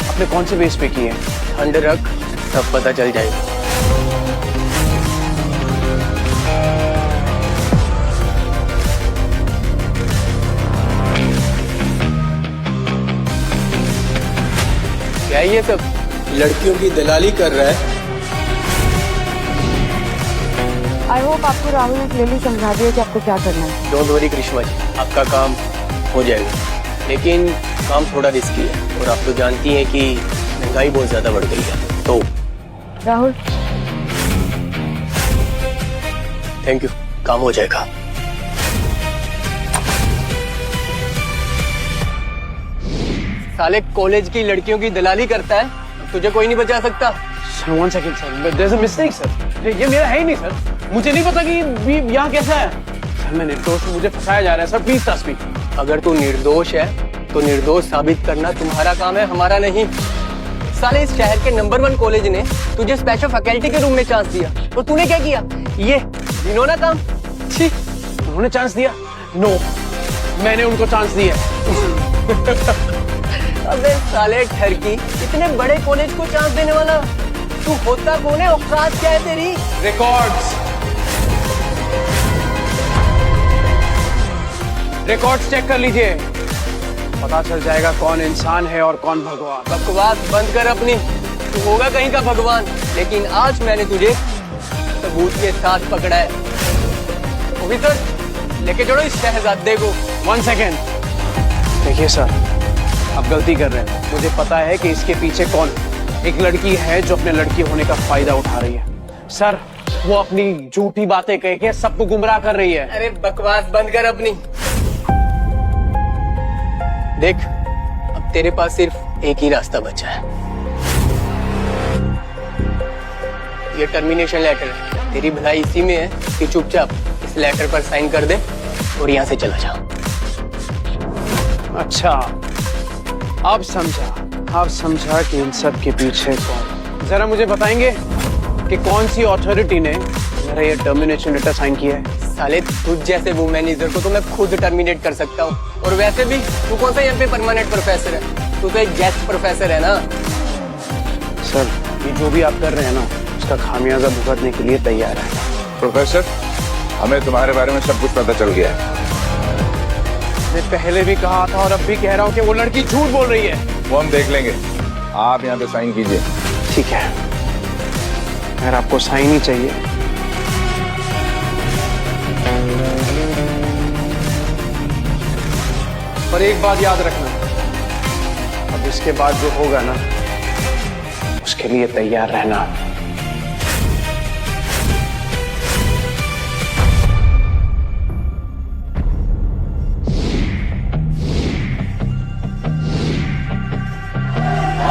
आपने कौन से बेस पे किए हैं? ठंड रख, सब पता चल जाएगा। क्या ये सब लड़कियों की दलाली कर रहा है? आई होप आपको राहुल ने क्लियरली समझा दिया कि आपको क्या करना है। डोंट वरी करिश्मा जी, आपका काम हो जाएगा, लेकिन काम थोड़ा रिस्की है और आप तो जानती हैं कि महंगाई बहुत ज्यादा बढ़ गई है। तो राहुल, थैंक यू, काम हो जाएगा। साले कॉलेज की लड़कियों की दलाली करता है, तुझे कोई नहीं बचा सकता। Sir, one second sir, there is a mistake sir. ये मेरा है ही नहीं सर, मुझे नहीं पता कि यहाँ कैसा है। सर मैं निर्दोष हूँ, मुझे फंसाया जा रहा है सर, प्लीज ट्रस्ट मी। अगर तू निर्दोष है तो निर्दोष साबित करना तुम्हारा काम है, हमारा नहीं। साले इस शहर के नंबर 1 कॉलेज ने तुझे स्पेशल फैकल्टी के रूम में चांस दिया और तूने क्या किया? ये जिन्होंने काम, छी, उन्होंने चांस दिया? नो, मैंने उनको चांस दिया। अबे साले ठरकी, इतने बड़े कॉलेज को चांस देने वाला तू होता कौन है? औकात क्या है तेरी? रिकॉर्ड्स चेक कर लीजिए, पता चल जाएगा कौन इंसान है और कौन भगवान। बकवास बंद कर अपनी, तू होगा कहीं का भगवान, लेकिन आज मैंने तुझे सबूत के साथ पकड़ा है। ऑफिसर, लेके चलो इस शहजादे को। 1 सेकेंड। देखिए सर, आप गलती कर रहे हैं। मुझे पता है कि इसके पीछे कौन है। एक लड़की है जो अपने लड़की होने का फायदा उठा रही है। सर, वो अपनी झूठी बातें कह के सबको गुमराह कर रही है। अरे बकवास बंद कर अपनी। देख, अब तेरे पास सिर्फ एक ही रास्ता बचा है। ये टर्मिनेशन लेटर है, तेरी भलाई इसी में है कि चुपचाप इस लेटर पर साइन कर दे और यहाँ से चला जा। अच्छा, अब समझा कि इन सब के पीछे कौन। जरा मुझे बताएंगे कि कौन सी अथॉरिटी ने मेरा ये टर्मिनेशन लेटर साइन किया है? साले, तुझ जैसे वुमेनिजर को तो मैं खुद टर्मिनेट कर सकता हूँ, और वैसे भी तू कौन सा यहाँ पे परमानेंट प्रोफेसर है? तू तो एक गेस्ट प्रोफेसर है ना। सर, ये जो भी आप कर रहे हैं ना, उसका खामियाजा भुगतने के लिए तैयार है। प्रोफेसर, हमें तुम्हारे बारे में सब कुछ पता चल गया है। मैं पहले भी कहा था और अब भी कह रहा हूँ कि वो लड़की झूठ बोल रही है। वो हम देख लेंगे, आप यहाँ पे साइन कीजिए। ठीक है, अगर आपको साइन ही चाहिए पर एक बात याद रखना, अब इसके बाद जो होगा ना, उसके लिए तैयार रहना।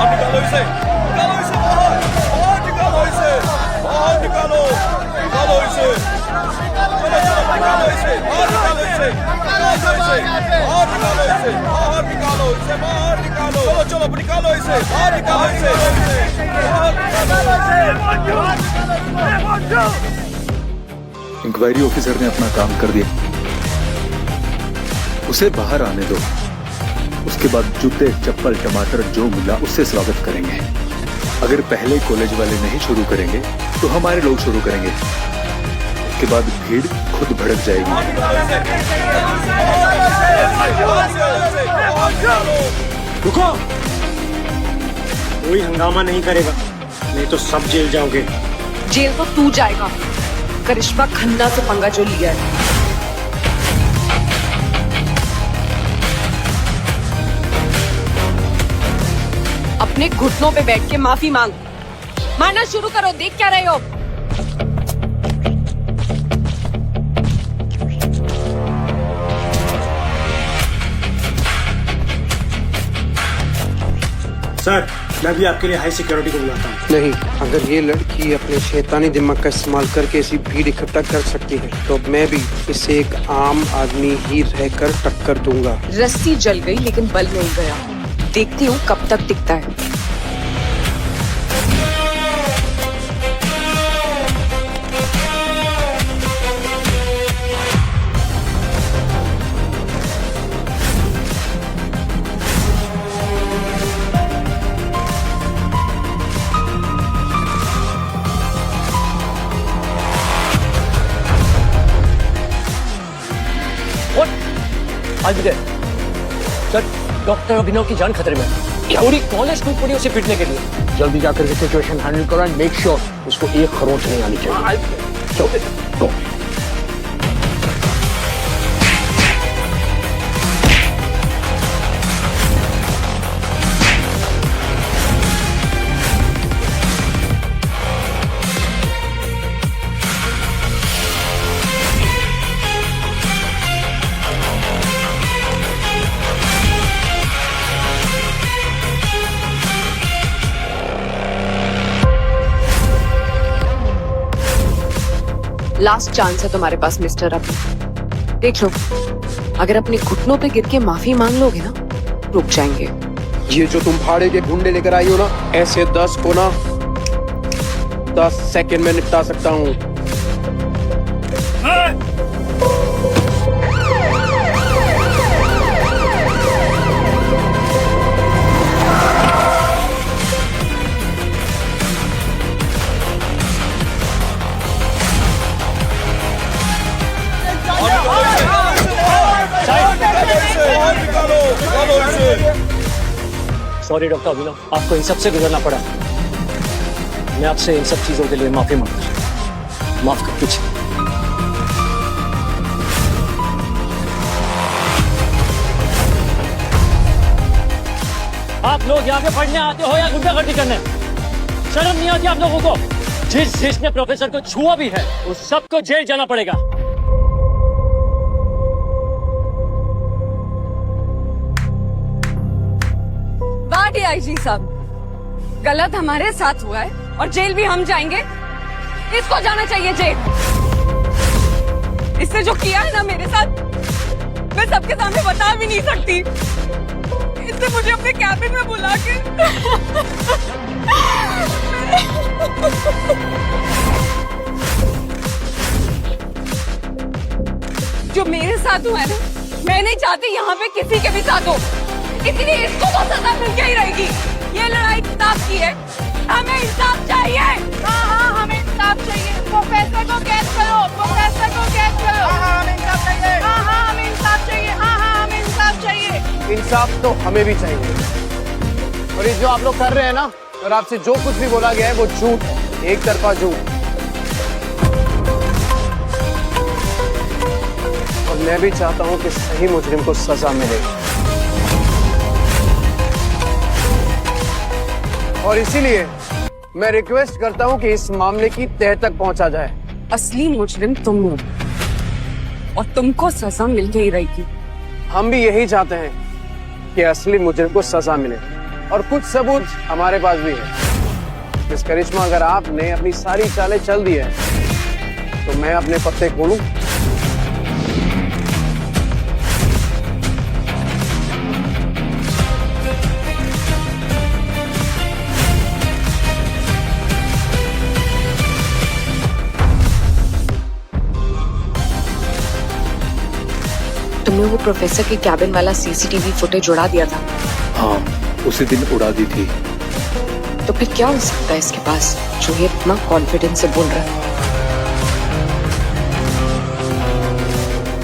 निकालो इसे बाहर, निकालो इसे बाहर, निकालो इसे, चलो निकालो इसे, बाहर निकालो इसे, बाहर निकालो इसे, बाहर निकालो इसे, बाहर निकालो। अब निकालो इसे, बाहर निकालो इसे। इंक्वायरी ऑफिसर ने अपना काम कर दिया, उसे बाहर आने दो। उसके बाद जूते चप्पल टमाटर जो मिला उससे स्वागत करेंगे। अगर पहले कॉलेज वाले नहीं शुरू करेंगे तो हमारे लोग शुरू करेंगे। उसके बाद भीड़ खुद भड़क जाएगी। रुको, कोई हंगामा नहीं करेगा, नहीं तो सब जेल जाओगे। जेल तो तू जाएगा, करिश्मा खन्ना से पंगा जो लिया है। अपने घुटनों पे बैठ के माफी मांग, मारना शुरू करो। देख क्या रहे हो? सर, मैं भी आपके लिए हाई सिक्योरिटी को बुलाता हूँ। नहीं, अगर ये लड़की अपने शैतानी दिमाग का इस्तेमाल करके ऐसी भीड़ इकट्ठा कर सकती है तो मैं भी इसे एक आम आदमी ही रहकर टक्कर दूंगा। रस्सी जल गई लेकिन बल नहीं गया। देखती हूँ कब तक टिकता है। सर, डॉक्टर अभिनव की जान खतरे में है। पूरी कॉलेज टूट पड़ी उसे पीटने के लिए। जल्दी जाकर के सिचुएशन हैंडल करो एंड मेक श्योर उसको एक खरोंच नहीं आनी चाहिए। चलो, लास्ट चांस है तुम्हारे पास मिस्टर अभी। देख लो, अगर अपने घुटनों पे गिर के माफी मांग लोगे ना, रुक जाएंगे। ये जो तुम भाड़े के गुंडे लेकर आई हो ना, ऐसे 10 को ना 10 सेकंड में निपटा सकता हूँ। सॉरी डॉक्टर अभिनव, आपको इन सब से गुजरना पड़ा। मैं आपसे इन सब चीजों के लिए माफी मांगता हूं। माफ कर दीजिए। आप लोग यहाँ पे पढ़ने आते हो या गुंडागर्दी करने? शर्म नहीं आती आप लोगों को? जिसने प्रोफेसर को छुआ भी है उस सबको जेल जाना पड़ेगा। आईजी साहब, गलत हमारे साथ हुआ है और जेल भी हम जाएंगे। इसको जाना चाहिए जेल। इसने जो किया है ना मेरे साथ, मैं सबके सामने बता भी नहीं सकती। इसने मुझे अपने कैबिन में बुला के जो मेरे साथ हुआ है ना, मैं नहीं चाहती यहाँ पे किसी के भी साथ हो, इसलिए इसको तो सजा मिल के ही रहेगी। ये लड़ाई इंसाफ की है, हमें इंसाफ चाहिए। हाँ, हमें इंसाफ चाहिए। प्रोफेसर को कैद करो, प्रोफेसर को कैद करो। हाँ, हमें इंसाफ चाहिए। हाँ, हमें इंसाफ चाहिए। हाँ, हमें इंसाफ चाहिए। इंसाफ तो हमें भी चाहिए। और ये जो आप लोग कर रहे हैं ना, और आपसे जो कुछ भी बोला गया है वो झूठ है, एक तरफा झूठ। और मैं भी चाहता हूँ कि सही मुजरिम को सजा मिले, और इसीलिए मैं रिक्वेस्ट करता हूं कि इस मामले की तह तक पहुंचा जाए। असली मुजरिम तुम हो और तुमको सजा मिल के ही रहेगी। हम भी यही चाहते हैं कि असली मुजरिम को सजा मिले, और कुछ सबूत हमारे पास भी है। मिस करिश्मा, अगर आपने अपनी सारी चालें चल दी है तो मैं अपने पत्ते खोलूं? तुमने वो प्रोफेसर के कैबिन वाला सीसीटीवी फुटेज उड़ा दिया था। हाँ, उसी दिन उड़ा दी थी। तो फिर क्या हो सकता है इसके पास जो ये इतना कॉन्फिडेंस से बोल रहा है?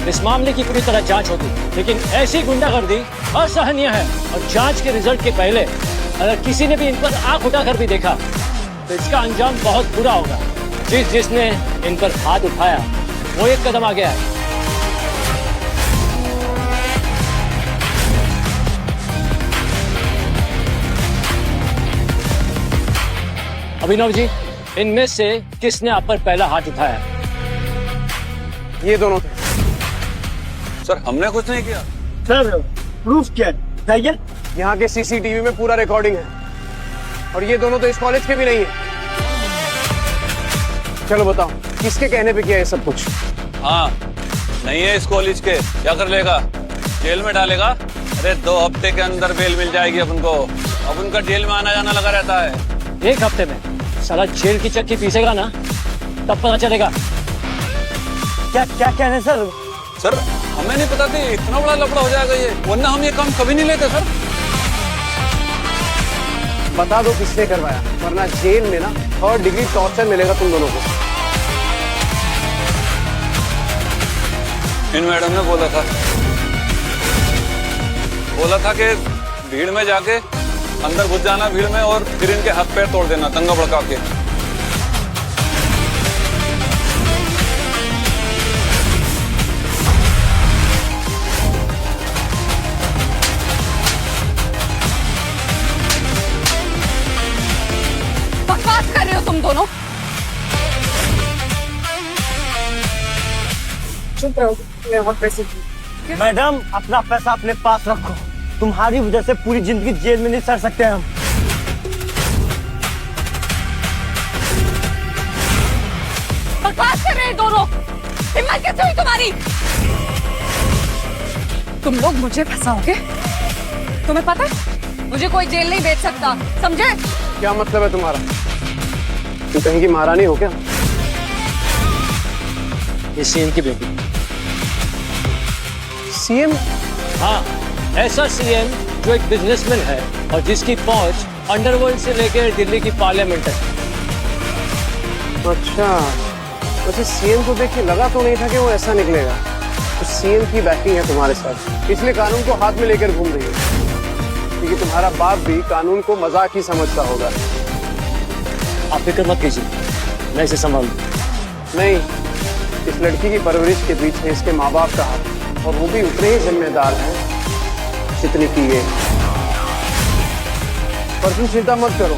इस मामले की पूरी तरह जांच होगी, लेकिन ऐसी गुंडागर्दी असहनीय है और जांच के रिजल्ट के पहले अगर किसी ने भी इन पर आंख उठाकर भी देखा तो इसका अंजाम बहुत बुरा होगा। जिसने इन पर हाथ उठाया वो एक कदम आ गया है। अभिनव जी, इनमें से किसने आप पर पहला हाथ उठाया? ये दोनों थे। सर हमने कुछ नहीं किया। सर प्रूफ क्या है? यहाँ के सीसीटीवी में पूरा रिकॉर्डिंग है और ये दोनों तो इस कॉलेज के भी नहीं है। चलो बताओ, किसके कहने पे किया ये सब कुछ? हाँ, नहीं है इस कॉलेज के, क्या कर लेगा? जेल में डालेगा? अरे 2 हफ्ते के अंदर बेल मिल जाएगी अपन को। अब उनका जेल में आना जाना लगा रहता है। 1 हफ्ते में साला जेल की चक्की पीसेगा ना, तब पता चलेगा। क्या क्या कहना है सर? सर हमें नहीं पता थी इतना बड़ा लफड़ा हो जाएगा ये, वरना हम ये काम कभी नहीं लेते सर। बता दो किसने करवाया, वरना जेल में ना 3rd डिग्री टॉर्चर मिलेगा तुम दोनों को। इन मैडम ने बोला था कि भीड़ में जाके अंदर घुस जाना भीड़ में और फिर इनके हाथ पैर तोड़ देना दंगा भड़का के। बकवास कर रहे हो तुम दोनों। चुप रहो, मैं बहुत पैसे की। मैडम अपना पैसा अपने पास रखो, तुम्हारी वजह से पूरी जिंदगी जेल में नहीं सड़ सकते हम। बकवास कर रहे हैं दोनों। हिम्मत कैसे हुई तुम्हारी? तुम लोग मुझे फंसाओगे? तुम्हें पता है मुझे कोई जेल नहीं भेज सकता, समझे? क्या मतलब है तुम्हारा? तुम कहीं की महारानी हो क्या? ये सीएम की बेटी। सीएम? हाँ, ऐसा सीएम जो एक बिजनेसमैन है और जिसकी पहुंच अंडरवर्ल्ड से लेकर दिल्ली की पार्लियामेंट तक। अच्छा, वैसे सीएम को देख के लगा तो नहीं था कि वो ऐसा निकलेगा। तो सीएम की बैकिंग है तुम्हारे साथ, इसलिए कानून को हाथ में लेकर घूम रही है। क्योंकि तुम्हारा बाप भी कानून को मजाक ही समझता होगा। आप फिक्र मत कीजिए, मैं इसे संभालूं। नहीं, इस लड़की की परवरिश के पीछे इसके माँ बाप का हाथ, और वो भी उतने ही जिम्मेदार हैं जितनी की ये। पर तुम चिंता मत करो,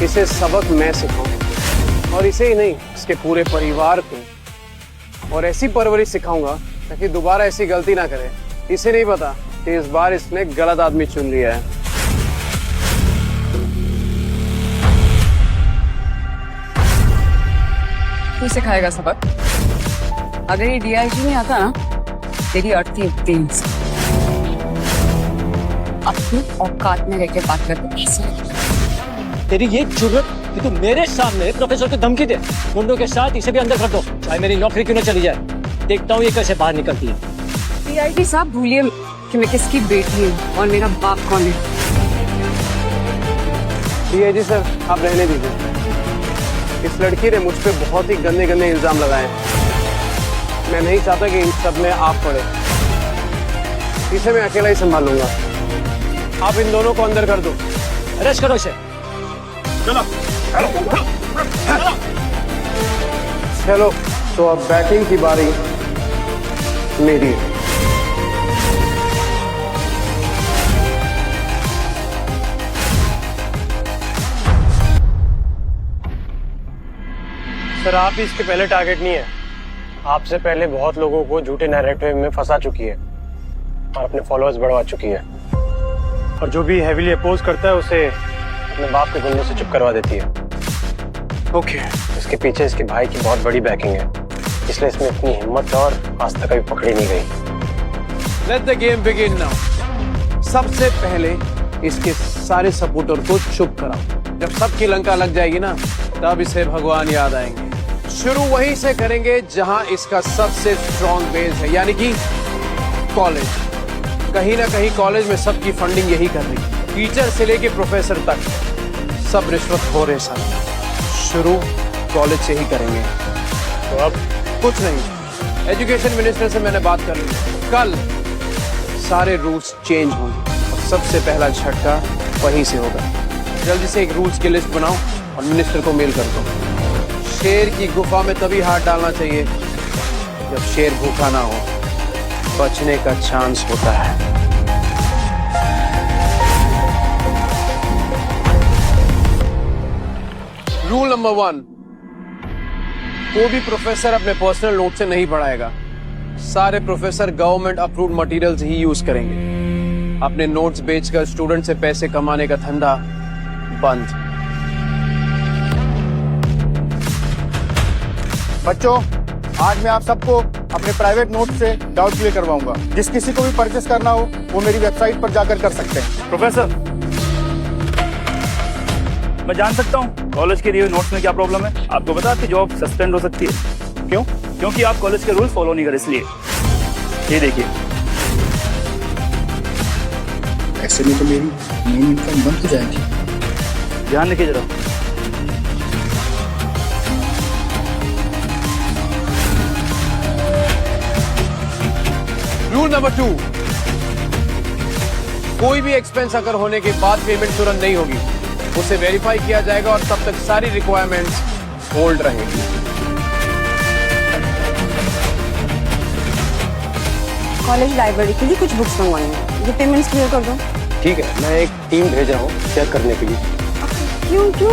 इसे सबक मैं सिखाऊंगा, और इसे ही नहीं इसके पूरे परिवार को। और ऐसी परवरिश सिखाऊंगा ताकि दोबारा ऐसी गलती ना करे। इसे नहीं पता कि इस बार इसने गलत आदमी चुन लिया है। तू सिखाएगा सबक? अगर ये डीआईजी नहीं आता ना, तेरी अर्थी तेज। अपनी औकात में रहकर बात करते। तेरी ये जुर्रत कि तू मेरे सामने प्रोफेसर को धमकी दे। मुंडों के साथ इसे भी अंदर कर दो, चाहे मेरी नौकरी क्यों न चली जाए। देखता हूँ ये कैसे बाहर निकलती है। डीआईजी साहब, भूलिए कि मैं किसकी बेटी हूँ और मेरा बाप कौन है। डीआईजी सर, आप रहने दीजिए। इस लड़की ने मुझ पे बहुत ही गंदे गंदे इल्जाम लगाए। मैं नहीं चाहता कि इन सब में आप पड़े। इसे मैं अकेला ही संभालूंगा। आप इन दोनों को अंदर कर दो। अरेस्ट करो इसे। चलो चलो, तो अब बैटिंग की बारी मेरी है। सर आप इसके पहले टारगेट नहीं है। आपसे पहले बहुत लोगों को झूठे नैरेटिव में फंसा चुकी है और अपने फॉलोअर्स बढ़वा चुकी है, और जो भी हेवीली अपोज करता है उसे अपने बाप के गुंडों से चुप करवा देती है। ओके, इसके पीछे इसके भाई की बहुत बड़ी बैकिंग है, इसलिए इसमें इतनी हिम्मत और आज तक कभी पकड़ी नहीं गई। Let the game begin now. सबसे पहले इसके सारे सपोर्टर को चुप कराओ। जब सबकी लंका लग जाएगी ना, तब इसे भगवान याद आएंगे। शुरू वहीं से करेंगे जहां इसका सबसे स्ट्रॉन्ग बेस है, यानी कि कॉलेज, कहीं ना कहीं कॉलेज में सबकी फंडिंग यही कर रही है। टीचर से लेके प्रोफेसर तक सब रिश्वत हो रहे सर। शुरू कॉलेज से ही करेंगे। तो अब कुछ नहीं, एजुकेशन मिनिस्टर से मैंने बात कर ली। कल सारे रूल्स चेंज होंगे और सबसे पहला झटका वहीं से होगा। जल्दी से एक रूल्स की लिस्ट बनाओ और मिनिस्टर को मेल कर दो। शेर की गुफा में तभी हाथ डालना चाहिए जब शेर भूखा ना हो, बचने का चांस होता है। रूल नंबर 1, कोई भी प्रोफेसर अपने पर्सनल नोट से नहीं पढ़ाएगा। सारे प्रोफेसर गवर्नमेंट अप्रूव्ड मटेरियल्स ही यूज करेंगे। अपने नोट्स बेचकर स्टूडेंट से पैसे कमाने का धंधा बंद। बच्चों, आज मैं आप सबको अपने प्राइवेट नोट से डाउट क्लियर करवाऊंगा। जिस किसी को भी परचेस करना हो वो मेरी वेबसाइट पर जाकर कर सकते हैं। प्रोफेसर, मैं जान सकता हूँ कॉलेज के लिए नोट्स में क्या प्रॉब्लम है? आपको पता आपकी जॉब सस्पेंड हो सकती है। क्यों? क्योंकि आप कॉलेज के रूल्स फॉलो नहीं कर, इसलिए। ये देखिए, ऐसे में तो मेरी मेन इनकम बंद हो जाएगी। ध्यान रखिए जरा। रूल नंबर 2, कोई भी एक्सपेंस अगर होने के बाद पेमेंट तुरंत नहीं होगी, उसे वेरीफाई किया जाएगा और तब तक सारी रिक्वायरमेंट्स होल्ड रहेगी। कॉलेज लाइब्रेरी के लिए कुछ बुक्स मंगवाई हैं, ये पेमेंट्स क्लियर कर दो। ठीक है, मैं एक टीम भेज रहा हूँ चेक करने के लिए। क्यों?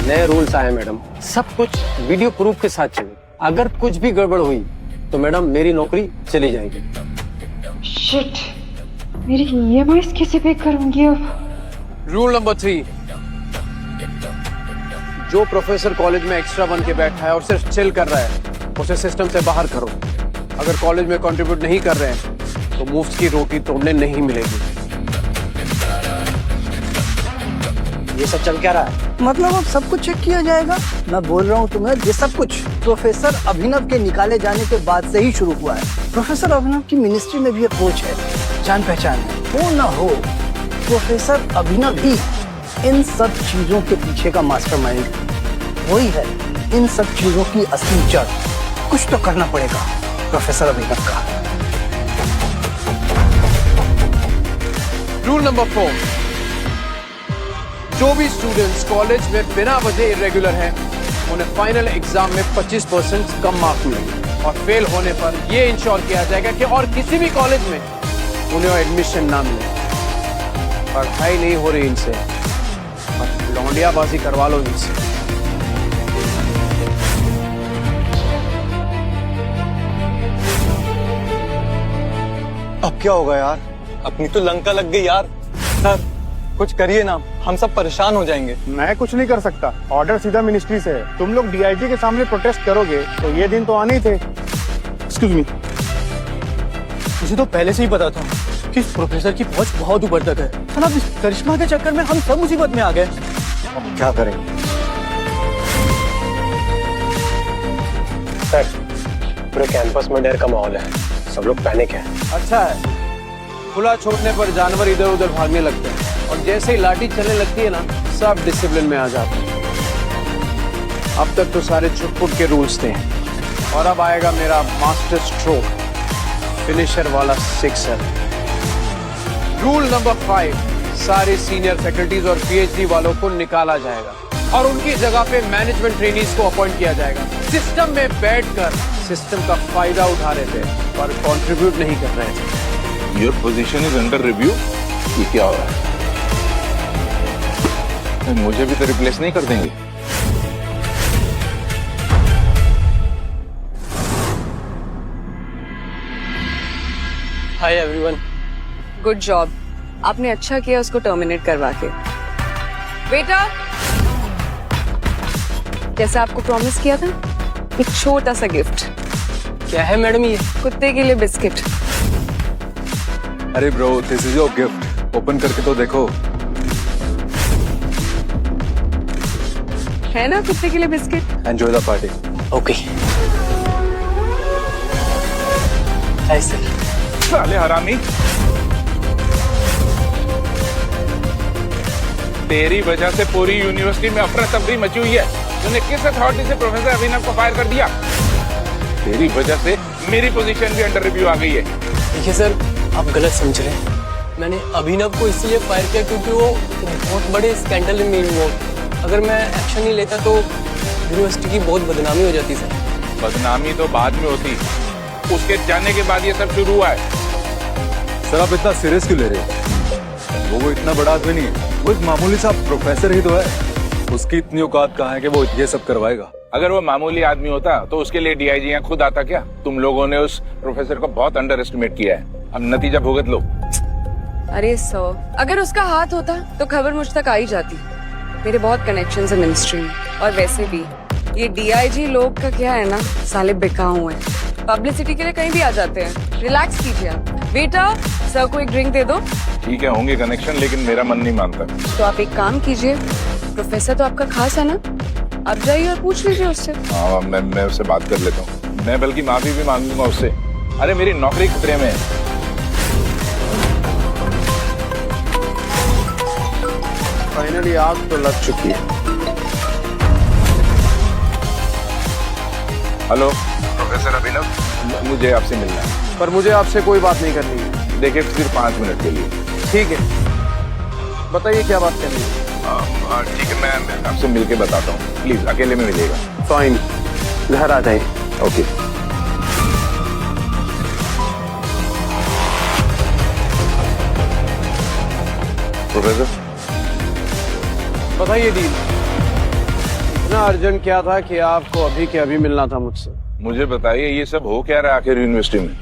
नए रूल्स आए मैडम, सब कुछ वीडियो प्रूफ के साथ चाहिए। अगर कुछ भी गड़बड़ हुई तो मैडम मेरी नौकरी चली जाएगी। शिट, मेरी EMIs कैसे पे करूंगी अब? रूल नंबर 3, जो प्रोफेसर कॉलेज में एक्स्ट्रा बन के बैठा है और सिर्फ चिल कर रहा है, उसे सिस्टम से बाहर करो। अगर कॉलेज में कंट्रीब्यूट नहीं कर रहे हैं तो मुफ्त की रोटी तोड़ने नहीं मिलेगी। ये सब चल क्या रहा है? मतलब अब सब कुछ चेक किया जाएगा? मैं बोल रहा हूँ तुम्हें, ये सब कुछ प्रोफेसर अभिनव के निकाले जाने के बाद से ही शुरू हुआ है। प्रोफेसर अभिनव की मिनिस्ट्री में भी अप्रोच है, जान पहचान है। हो ना हो, प्रोफेसर अभिनव ही इन सब चीजों के पीछे का मास्टरमाइंड वही है। इन सब चीजों की असली जड़, कुछ तो करना पड़ेगा प्रोफेसर अभिनव का। रूल नंबर 4, जो भी स्टूडेंट्स कॉलेज में बिना वजह इरेगुलर हैं, उन्हें फाइनल एग्जाम में 25% कम मार्क्स मिलेंगे और फेल होने पर यह इंश्योर किया जाएगा कि और किसी भी कॉलेज में उन्हें एडमिशन ना मिले। पढ़ाई नहीं हो रही इनसे, लौंडियाबाजी करवा लो इनसे। अब क्या होगा यार? अपनी तो लंका लग गई यार। सर कुछ करिए ना, हम सब परेशान हो जाएंगे। मैं कुछ नहीं कर सकता, ऑर्डर सीधा मिनिस्ट्री से है। तुम लोग DIG के सामने प्रोटेस्ट करोगे तो ये दिन तो आने ही थे। एक्सक्यूज मी, मुझे तो पहले से ही पता था कि इस प्रोफेसर की पहुंच बहुत ऊपर तक है। साला इस करिश्मा के चक्कर में हम सब मुसीबत में आ गए। अब क्या करें? सर, पूरे कैंपस में डर का माहौल है, सब लोग पैनिक है। अच्छा है, खुला छोड़ने पर जानवर इधर उधर भागने लगते हैं और जैसे ही लाठी चलने लगती है ना, सब डिसिप्लिन में आ जाते हैं। अब तक तो सारे छुटपुट के रूल्स थे और अब आएगा मेरा मास्टर स्ट्रोक, फिनिशर वाला सिक्सर। रूल नंबर 5, सारे सीनियर फैकल्टीज और PhD वालों को निकाला जाएगा और उनकी जगह पे मैनेजमेंट ट्रेनीज को अपॉइंट किया जाएगा। सिस्टम में बैठकर सिस्टम का फायदा उठा रहे थे पर कंट्रीब्यूट नहीं कर रहे थे। Your position is under review. ये क्या हो रहा है? मुझे भी तो रिप्लेस नहीं कर देंगे? Hi everyone. गुड जॉब, आपने अच्छा किया उसको टर्मिनेट करवा के। बेटा, जैसा आपको प्रॉमिस किया था, एक छोटा सा गिफ्ट। क्या है मैडम ये? कुत्ते के लिए बिस्किट। अरे bro, this is your gift, open करके तो देखो। है ना कुत्ते के लिए biscuit? Enjoy the party. Okay. ऐसे साले हरामी, तेरी वजह से पूरी यूनिवर्सिटी में अफरा तफरी मची हुई है। तूने किस अथॉरिटी से प्रोफेसर अभिनव को फायर कर दिया? तेरी वजह से मेरी पोजीशन भी अंडर रिव्यू आ गई है। देखिए सर, आप गलत समझ रहे हैं। मैंने अभिनव को इसलिए फायर किया क्योंकि वो बहुत बड़े स्कैंडल में इन्वॉल्व। अगर मैं एक्शन नहीं लेता तो यूनिवर्सिटी की बहुत बदनामी हो जाती सर। बदनामी तो बाद में होती, उसके जाने के बाद ये सब शुरू हुआ है। सर आप इतना सीरियस क्यों ले रहे हो? वो कोई इतना बड़ा आदमी नहीं है, वो एक मामूली सा प्रोफेसर ही तो है। उसकी इतनी औकात कहाँ है कि वो ये सब करवाएगा? अगर वो मामूली आदमी होता तो उसके लिए डीआईजी यहाँ खुद आता क्या? तुम लोगों ने उस प्रोफेसर को बहुत अंडर एस्टिमेट किया है। अब नतीजा भुगत लो। अरे सर, अगर उसका हाथ होता तो खबर मुझ तक आ ही जाती। मेरे बहुत कनेक्शंस हैं मिनिस्ट्री में, और वैसे भी ये डीआईजी लोग का क्या है ना, साले बिकाऊ हैं, पब्लिसिटी के लिए कहीं भी आ जाते हैं। रिलैक्स कीजिए आप। बेटा, सर को एक ड्रिंक दे दो। ठीक है, होंगे कनेक्शन, लेकिन मेरा मन नहीं मानता। तो आप एक काम कीजिए, प्रोफेसर तो आपका खास है ना, आप जाइए और पूछ लीजिए उससे। हाँ, मैं उससे बात कर लेता हूँ। मैं बल्कि माफी भी मांग लूंगा उससे। अरे मेरी नौकरी खतरे में है। फाइनली आग तो लग चुकी है। हेलो प्रोफेसर अभिनव, मुझे आपसे मिलना है। पर मुझे आपसे कोई बात नहीं करनी है। देखिए सिर्फ 5 मिनट के लिए। ठीक है, बताइए क्या बात करनी है। ठीक है, मैं आपसे मिलके बताता हूँ। प्लीज अकेले में मिलिएगा। फाइन, घर आ जाइए। ओके। प्रोफेसर बताइए डील, इतना अर्जेंट क्या था कि आपको अभी के अभी मिलना था मुझसे? मुझे बताइए ये सब हो क्या रहा है आखिर यूनिवर्सिटी में?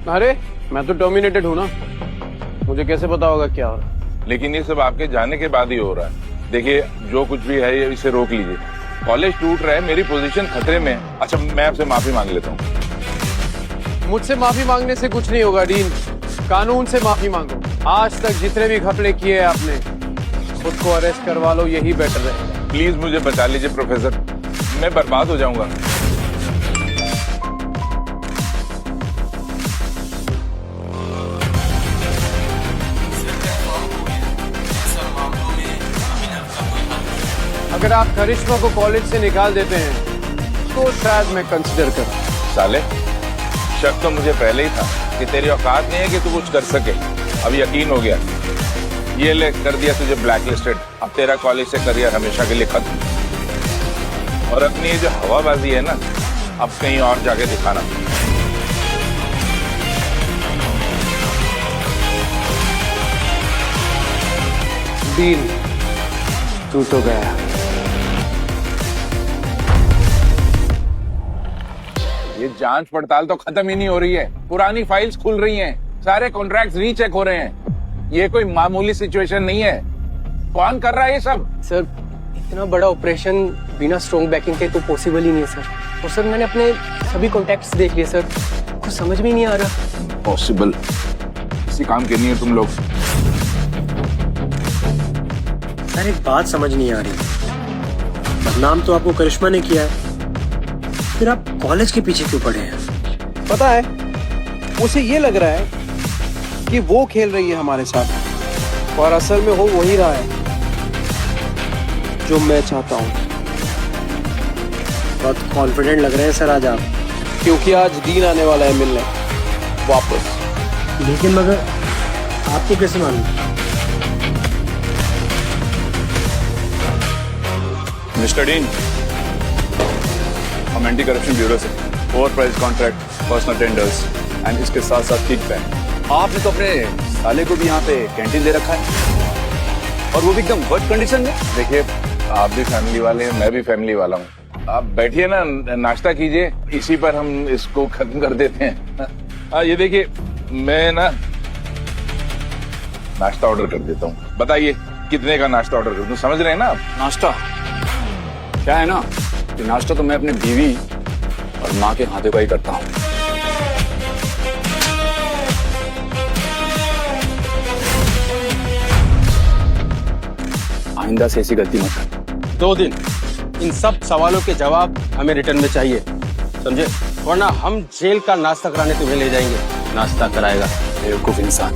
अरे मैं तो टर्मिनेटेड हूँ ना, मुझे कैसे पता होगा क्या हो रहा है? लेकिन ये सब आपके जाने के बाद ही हो रहा है। देखिए जो कुछ भी है ये इसे रोक लीजिए। कॉलेज टूट रहा है, मेरी पोजीशन खतरे में है। अच्छा मैं आपसे माफी मांग लेता हूँ। मुझसे माफी मांगने से कुछ नहीं होगा डीन, कानून से माफी मांगो। आज तक जितने भी घपले किए आपने, खुद को अरेस्ट करवा लो, यही बेटर रहेगा। प्लीज मुझे बचा लीजिए प्रोफेसर, मैं बर्बाद हो जाऊंगा। अगर आप करिश्मा को कॉलेज से निकाल देते हैं तो शायद मैं कंसिडर करूं। साले, शक तो मुझे पहले ही था कि तेरी औकात नहीं है कि तू कुछ कर सके। अब यकीन हो गया। ये ले, कर दिया तुझे ब्लैकलिस्टेड। अब तेरा कॉलेज से करियर हमेशा के लिए खत्म। और अपनी ये जो हवाबाजी है ना, अब कहीं और जाके दिखाना। डील तू तो गया। ये जांच पड़ताल तो खत्म ही नहीं हो रही है। पुरानी फाइल्स खुल रही हैं, सारे कॉन्ट्रैक्ट्स रीचेक हो रहे हैं। ये कोई मामूली सिचुएशन नहीं है। कौन कर रहा है ये सब? सर इतना बड़ा ऑपरेशन बिना स्ट्रॉन्ग बैकिंग के तो पॉसिबल ही नहीं है सर। और सर मैंने अपने सभी कॉन्टैक्ट्स देख लिए सर, कुछ समझ में नहीं आ रहा। पॉसिबल? किसी काम के नहीं है तुम लोग। सर एक बात समझ नहीं आ रही, बदनाम तो आपको करिश्मा ने किया है, फिर आप कॉलेज के पीछे क्यों पड़े हैं? पता है, उसे ये लग रहा है कि वो खेल रही है हमारे साथ, और असल में हो वही रहा है जो मैं चाहता हूँ। बहुत कॉन्फिडेंट लग रहे हैं सर आज आप। क्योंकि आज डीन आने वाला है मिलने वापस। लेकिन मगर आपको कैसे मालूम? मिस्टर डीन, हम एंटी करप्शन ब्यूरो से over price contract, personal tenders and इसके साथ साथ किकबैक। आपने तो अपने साले को भी यहाँ पे कैंटीन दे रखा है, और वो भी एकदम वर्स्ट कंडीशन में। देखिए आप भी फैमिली वाले हैं, मैं भी फैमिली वाला हूँ। आप बैठिए ना, नाश्ता कीजिए, इसी पर हम इसको खत्म कर देते हैं। ये देखिए मैं ना नाश्ता ऑर्डर कर देता हूँ। बताइए कितने का नाश्ता ऑर्डर कर दूँ? समझ रहे हैं ना आप? नाश्ता क्या है ना कि नाश्ता तो मैं अपने बीवी और माँ के हाथों का ही करता हूँ। आइंदा से ऐसी गलती मत कर। 2 दिन इन सब सवालों के जवाब हमें रिटर्न में चाहिए, समझे? वरना हम जेल का नाश्ता कराने तुम्हें ले जाएंगे। नाश्ता कराएगा बेवकूफ इंसान।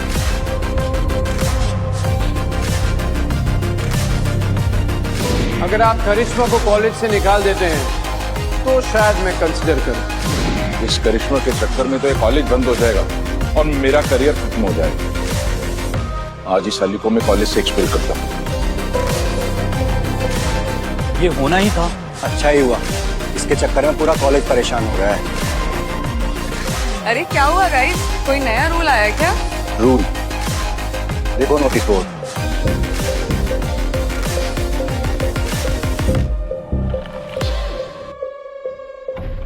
अगर आप करिश्मा को कॉलेज से निकाल देते हैं तो शायद मैं कंसिडर करूं। इस करिश्मा के चक्कर में तो ये कॉलेज बंद हो जाएगा और मेरा करियर खत्म हो जाएगा। आज ही साली को मैं कॉलेज से एक्सपेल करता हूँ। ये होना ही था। अच्छा ही हुआ, इसके चक्कर में पूरा कॉलेज परेशान हो रहा है। अरे क्या हुआ गाइस, कोई नया रूल आया है क्या? रूल देखो, नोटिस बोर्ड।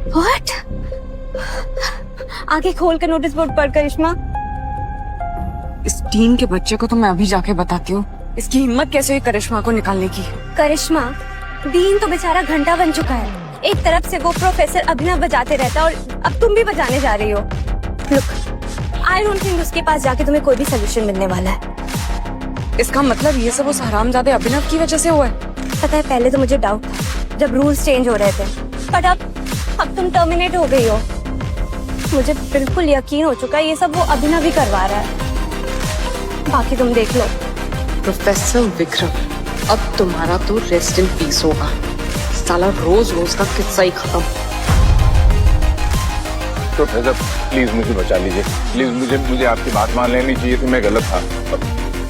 व्हाट? आगे खोल कर नोटिस बोर्ड पढ़ करिश्मा। इस टीन के बच्चे को तो मैं अभी जाके बताती हूँ, इसकी हिम्मत कैसे हुई करिश्मा को निकालने की। करिश्मा, दीन तो बेचारा घंटा बन चुका है। एक तरफ से वो प्रोफेसर अभिनव बजाते रहता है और अब तुम भी बजाने जा रही हो। लुक, आई डोंट थिंक उसके पास जाके तुम्हें कोई भी सोल्यूशन मिलने वाला है। इसका मतलब ये सब उस हरामजादे अभिनव की वजह से हुआ है? पता है, पहले तो मुझे डाउट था जब रूल्स चेंज हो रहे थे, बट अब तुम टर्मिनेट हो गई हो। मुझे बिल्कुल यकीन हो चुका है ये सब वो अभिनव ही करवा रहा है। बाकी तुम देख लो। प्रोफेसर विक्रम, अब तुम्हारा तो रेस्ट इन पीस होगा। साला रोज रोज का किस्सा ही खत्म। प्रोफेसर प्लीज मुझे बचा लीजिए, प्लीज मुझे आपकी बात मान लेनी चाहिए थी। मैं गलत था।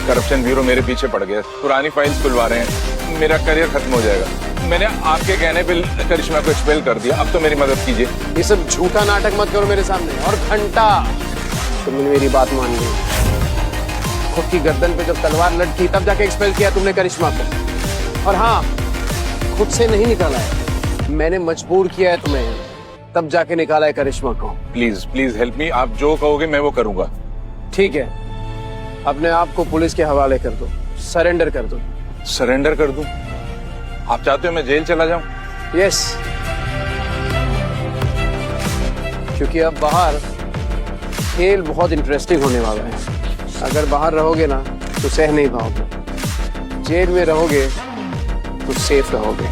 करप्शन ब्यूरो मेरे पीछे पड़ गया, पुरानी फाइल्स खुलवा रहे हैं, मेरा करियर खत्म हो जाएगा। मैंने आपके कहने पे करिश्मा को एक्सपेल कर दिया, अब तो मेरी मदद कीजिए। ये सब झूठा नाटक मत करो मेरे सामने। और घंटा, तुमने मेरी बात मान ली। खुद की गर्दन पे जब तलवार लटकी तब जाके एक्सपेल किया तुमने करिश्मा को। और हाँ, खुद से नहीं निकाला है, मैंने मजबूर किया है तुम्हें, तब जाके निकाला है करिश्मा को। प्लीज प्लीज हेल्प मी, आप जो कहोगे मैं वो करूंगा। ठीक है, अपने आप को पुलिस के हवाले कर दो, सरेंडर कर दो। सरेंडर कर दूं? आप चाहते हो मैं जेल चला जाऊं? यस, क्योंकि अब बाहर खेल बहुत इंटरेस्टिंग होने वाला है। अगर बाहर रहोगे ना तो सह नहीं पाओगे, जेल में रहोगे तो सेफ रहोगे।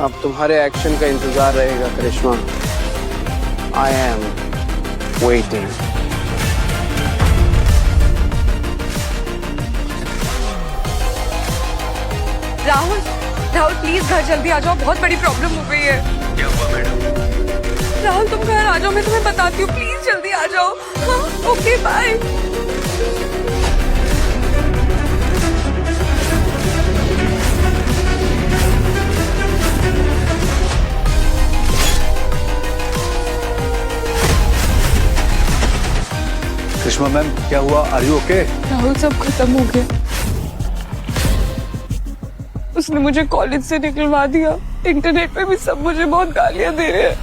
अब तुम्हारे एक्शन का इंतजार रहेगा Karishma. I am waiting. Rahul, Rahul please घर जल्दी आ जाओ, बहुत बड़ी प्रॉब्लम हो गई है। क्या हुआ मैडम? राहुल तुम घर आ जाओ, मैं तुम्हें बताती हूँ, प्लीज जल्दी आ जाओ। हाँ, ओके बाय। करिश्मा मैम, क्या हुआ? Are you okay? राहुल सब खत्म हो गया, उसने मुझे कॉलेज से निकलवा दिया। इंटरनेट पे भी सब मुझे बहुत गालियां दे रहे हैं।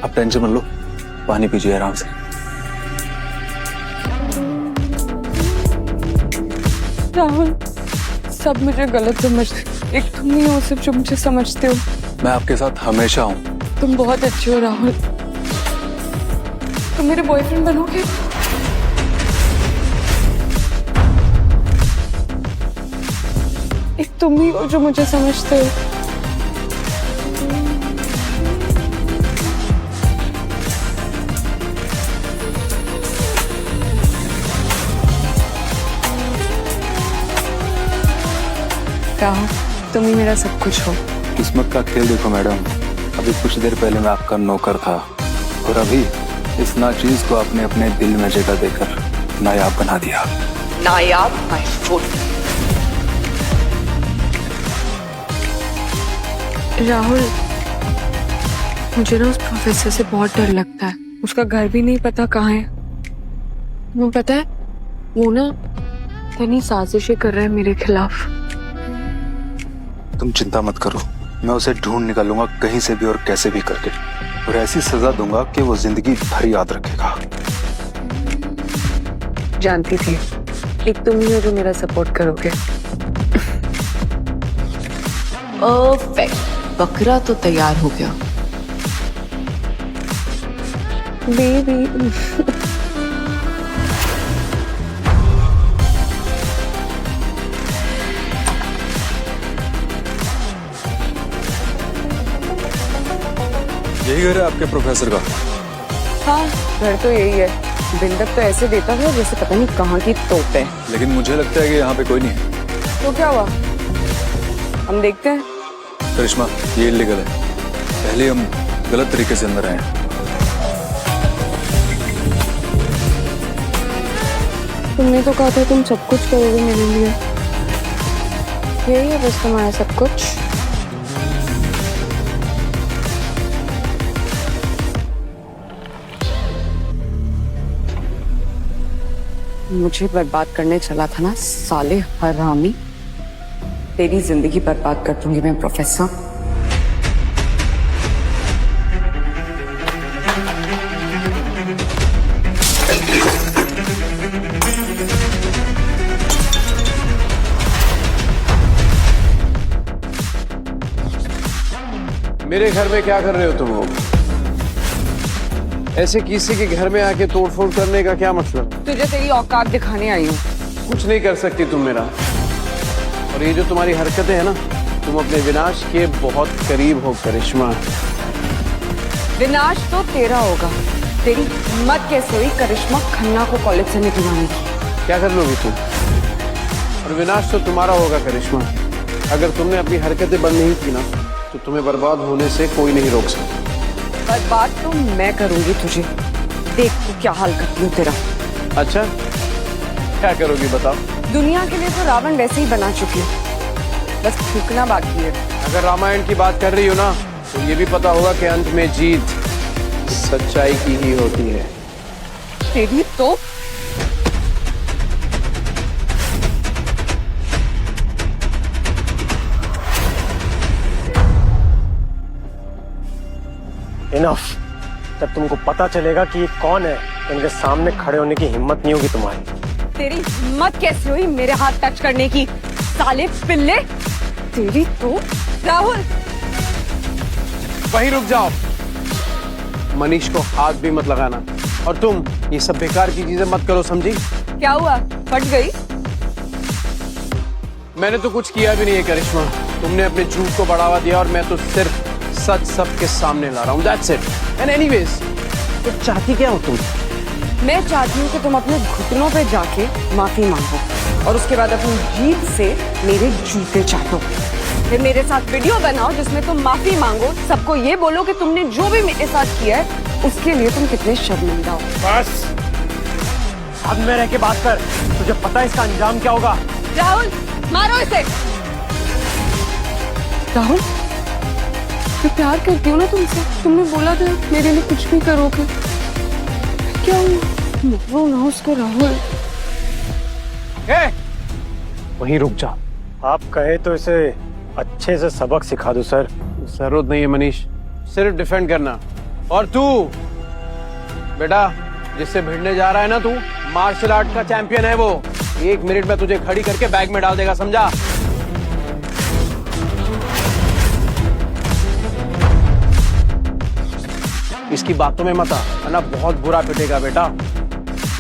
आप टेंशन मत लो, पानी पीजिए आराम से। राहुल सब मुझे गलत समझते, एक तुम ही हो सिर्फ जो मुझे समझते हो। मैं आपके साथ हमेशा हूँ। तुम बहुत अच्छे हो राहुल, तुम मेरे बॉयफ्रेंड बनोगे? एक तुम ही हो जो मुझे समझते हो। राहुल तुम ही मेरा सब कुछ हो। किस्मत का खेल देखो मैडम, अभी कुछ देर पहले मैं आपका नौकर था और अभी इस नाचीज को आपने अपने दिल में जगह देकर नायाब बना दिया। नायाब माय फुट। राहुल मुझे ना उस प्रोफेसर से बहुत डर लगता है, उसका घर भी नहीं पता कहाँ है। वो पता है वो ना इतनी साजिशें कर रहा है मेरे खिलाफ। तुम चिंता मत करो, मैं उसे ढूंढ निकालूंगा कहीं से भी और कैसे भी करके, और ऐसी सजा दूंगा कि वो जिंदगी भर याद रखेगा। जानती थी एक तुम ही हो जो मेरा सपोर्ट करोगे। परफेक्ट, बकरा तो तैयार हो गया। बेबी यही घर है आपके प्रोफेसर का? हाँ, घर तो यही है। बिल्डअप तो ऐसे देता है जैसे पता नहीं कहाँ की तोप है। लेकिन मुझे लगता है कि यहाँ पे कोई नहीं है। तो क्या हुआ, हम देखते हैं। करिश्मा, ये इल्लीगल है। पहले हम गलत तरीके से अंदर आए हैं। तुमने तो कहा था तुम सब कुछ करोगे मेरे लिए। यही है बस तुम्हारा सब कुछ। मुझे बर्बाद करने चला था ना साले हरामी। तेरी जिंदगी बर्बाद कर दूंगी मैं प्रोफेसर। मेरे घर में क्या कर रहे हो तुम लोग? ऐसे किसी के घर में आके तोड़फोड़ करने का क्या मतलब? तुझे तेरी औकात दिखाने आई हूँ। कुछ नहीं कर सकती तुम मेरा। और ये जो तुम्हारी हरकतें हैं ना, तुम अपने विनाश के बहुत करीब हो करिश्मा। विनाश तो तेरा होगा। तेरी हिम्मत कैसे हुई करिश्मा खन्ना को कॉलेज से निकलवाने की? क्या कर लोगी तुम? और विनाश तो तुम्हारा होगा करिश्मा। अगर तुमने अपनी हरकतें बंद नहीं की ना, तो तुम्हें बर्बाद होने से कोई नहीं रोक सकता। बर्बाद तो मैं करूंगी तुझे। देख तू क्या हाल करती हूँ तेरा। अच्छा, क्या करोगी बताओ? दुनिया के लिए तो रावण वैसे ही बना चुकी है, बस थूकना बाकी है। अगर रामायण की बात कर रही हो ना, तो ये भी पता होगा कि अंत में जीत सच्चाई की ही होती है। तेरी तो इनफ। जब तुमको पता चलेगा कि ये कौन है, तो इनके सामने खड़े होने की हिम्मत नहीं होगी तुम्हारी। तेरी हिम्मत कैसे हुई मेरे हाथ टच करने की, साले पिल्ले? तेरी तो राहुल। वहीं रुक जाओ। मनीष को हाथ भी मत लगाना। और तुम ये सब बेकार की चीजें मत करो, समझी? क्या हुआ, फट गई? मैंने तो कुछ किया भी नहीं है करिश्मा। तुमने अपने झूठ को बढ़ावा दिया और मैं तो सिर्फ सच सबके सामने ला रहा हूँ। That's it. And anyways, तो चाहती क्या हो तुम? मैं चाहती हूँ कि तुम अपने घुटनों पे जाके माफी मांगो और उसके बाद अपनी जीभ से मेरे जूते चाटो। फिर मेरे साथ वीडियो बनाओ जिसमें तुम माफी मांगो, सबको ये बोलो कि तुमने जो भी मेरे साथ किया है उसके लिए तुम कितने शर्मिंदा हो। बस अब में रह के बात कर। तुझे पता है इसका अंजाम क्या होगा? राहुल, मारो इसे। राहुल, मैं प्यार करती हूँ ना तुमसे। तुमने बोला था मेरे लिए कुछ भी करोगे। क्या हुआ? मारो ना उसको राहुल। वहीं रुक जा। आप कहे तो इसे अच्छे से सबक सिखा दो सर। जरूरत नहीं है मनीष, सिर्फ डिफेंड करना। और तू बेटा, जिससे भिड़ने जा रहा है ना तू, मार्शल आर्ट का चैंपियन है वो। 1 मिनट में तुझे खड़ी करके बैग में डाल देगा, समझा? इसकी बातों में मत आ, वरना बहुत बुरा पिटेगा बेटा।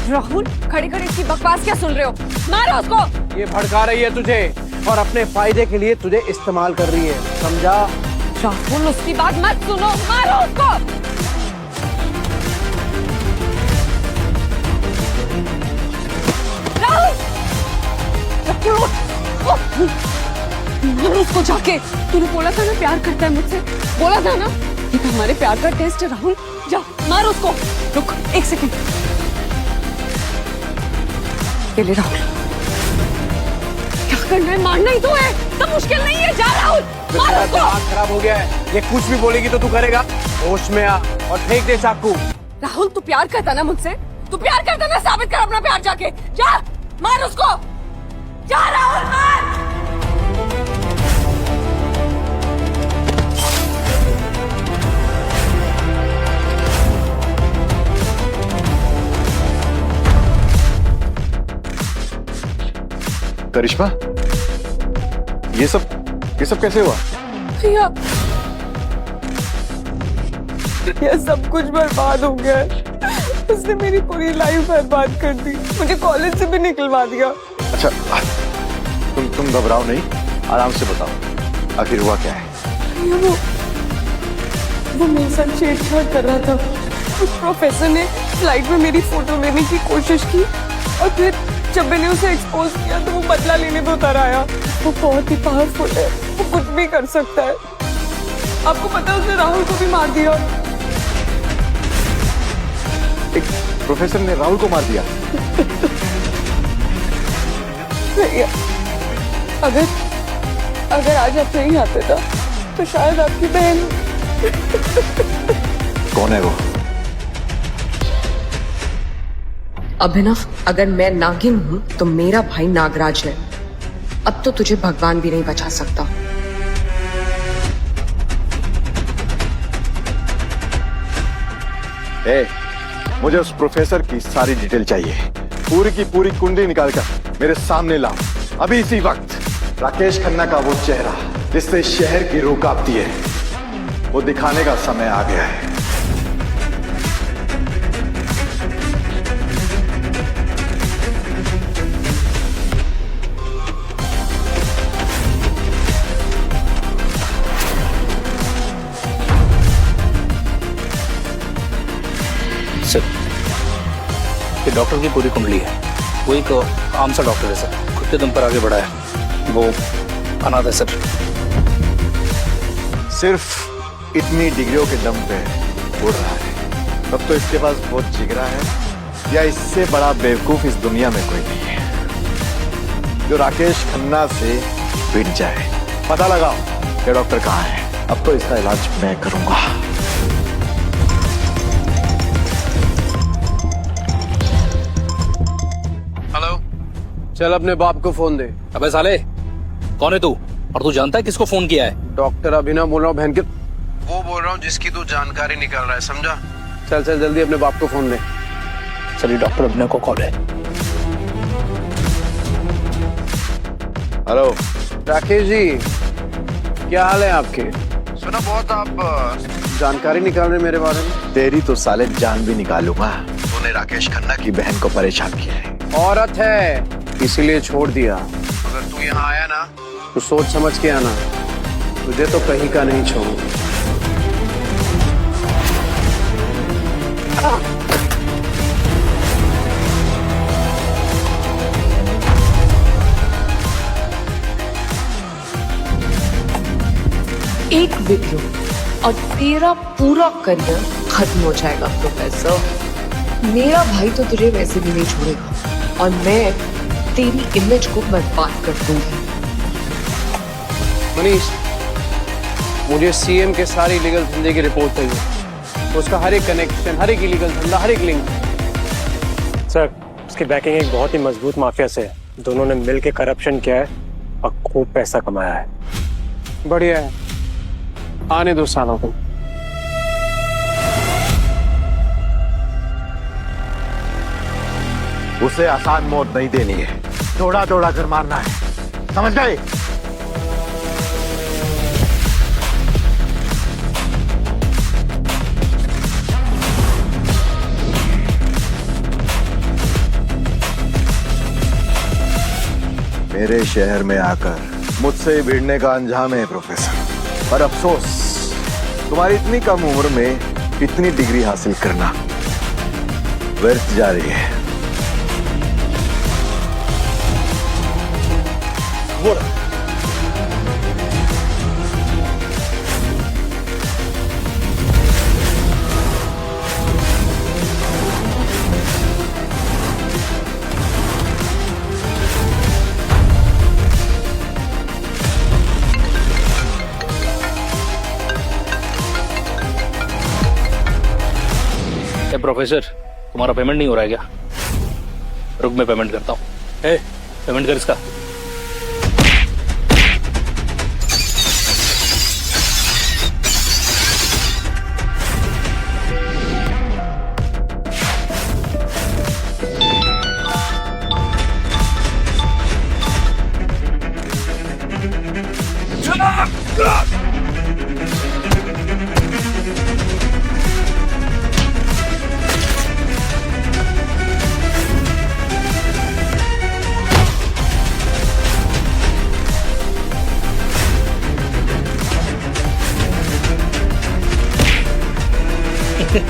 राहुल, खड़े खड़े इसकी बकवास क्या सुन रहे हो? मारो उसको। ये भड़का रही है तुझे और अपने फायदे के लिए तुझे इस्तेमाल कर रही है, समझा? राहुल, उसकी बात मत सुनो, मारो उसको। राहुल, मारो उसको जाके। तूने बोला था ना प्यार करता है मुझसे, बोला था ना। ये तो हमारे प्यार का टेस्ट है राहुल। जा मारो उसको। रुक 1 सेकंड। ये ले राहुल। क्या करना है? मारना ही तो है, तो मुश्किल नहीं है। जा राहुल, मारो उसको। दिमाग खराब हो गया है। ये कुछ भी बोलेगी तो तू करेगा। होश में आ और फेंक दे चाकू। राहुल, तू प्यार करता ना मुझसे? तू प्यार करता ना? साबित कर अपना प्यार जाके। जा मार उसको। जा राहुल, मार। करिश्मा, ये सब कैसे हुआ? भैया, ये सब कुछ बर्बाद हो गया है। उसने मेरी पूरी लाइफ बर्बाद कर दी, मुझे कॉलेज से भी निकलवा दिया। अच्छा, तुम घबराओ नहीं, आराम से बताओ आखिर हुआ क्या है। भैया, वो मेरे साथ छेड़छाड़ कर रहा था। उस प्रोफेसर ने फ्लाइट में मेरी फोटो लेने की कोशिश की और फिर जब मैंने उसे एक्सपोज किया तो वो बदला लेने को उतर आया। वो बहुत ही पावरफुल है, वो कुछ भी कर सकता है। आपको पता है उसने राहुल को भी मार दिया। एक प्रोफेसर ने राहुल को मार दिया। अगर आज आप नहीं आते ना तो शायद आपकी बहन। कौन है वो? अभिनव, अगर मैं नागिन हूं तो मेरा भाई नागराज है। अब तो तुझे भगवान भी नहीं बचा सकता। मुझे उस प्रोफेसर की सारी डिटेल चाहिए। पूरी की पूरी कुंडली निकालकर मेरे सामने लाओ अभी इसी वक्त। राकेश खन्ना का वो चेहरा जिससे शहर की रूह कांपती है, वो दिखाने का समय आ गया है। सर, ये डॉक्टर की पूरी कुंडली है। वो एक आम सा डॉक्टर है सर, खुद के दम पर आगे बढ़ा है। वो अनाथ है सर। सिर्फ इतनी डिग्रियों के दम पे उड़ रहा है। तब तो इसके पास बहुत जिगरा है, या इससे बड़ा बेवकूफ इस दुनिया में कोई नहीं है जो राकेश खन्ना से भिड़ जाए। पता लगाओ ये डॉक्टर कहाँ है। अब तो इसका इलाज मैं करूंगा। हेलो, चल अपने बाप को फोन दे। अबे साले, कौन है तू? और तू जानता है किसको फोन किया है? डॉक्टर अभिनव बोल रहा हूँ, बहन के वो बोल रहा हूँ जिसकी तू जानकारी निकाल रहा है, समझा? चल चल जल्दी अपने बाप को फोन दे। चलिए, डॉक्टर अभिनव को कॉल है। हेलो राकेश जी, क्या हाल है आपके? सुना बहुत आप जानकारी निकाल रहे मेरे बारे में। तेरी तो साले जान भी निकालूंगा। तूने राकेश खन्ना की बहन को परेशान किया है। औरत है इसीलिए छोड़ दिया। अगर तू यहाँ आया ना तो सोच समझ के आना, तुझे तो कहीं का नहीं छोड़ू। एक वीडियो और तेरा पूरा करियर खत्म हो जाएगा प्रोफेसर। मेरा भाई तो तुझे वैसे भी नहीं छोड़ेगा और मैं तेरी इमेज को बर्बाद कर दूंगी। मनीष, मुझे सीएम के सारी इलीगल धंधे की रिपोर्ट चाहिए। उसका हर एक कनेक्शन, हर एक इलीगल धंधा, हर एक लिंक। सर, उसकी बैकिंग एक बहुत ही मजबूत माफिया से है। दोनों ने मिलकर करप्शन किया है और खूब पैसा कमाया है। बढ़िया है, आने दो सालों को। उसे आसान मौत नहीं देनी है, थोड़ा थोड़ा कर मारना है, समझ गए? मेरे शहर में आकर मुझसे भिड़ने का अंजाम है प्रोफेसर। पर अफसोस, तुम्हारी इतनी कम उम्र में इतनी डिग्री हासिल करना व्यर्थ जा रही है। प्रोफेसर, तुम्हारा पेमेंट नहीं हो रहा है क्या? रुक, मैं पेमेंट करता हूँ। पेमेंट कर इसका।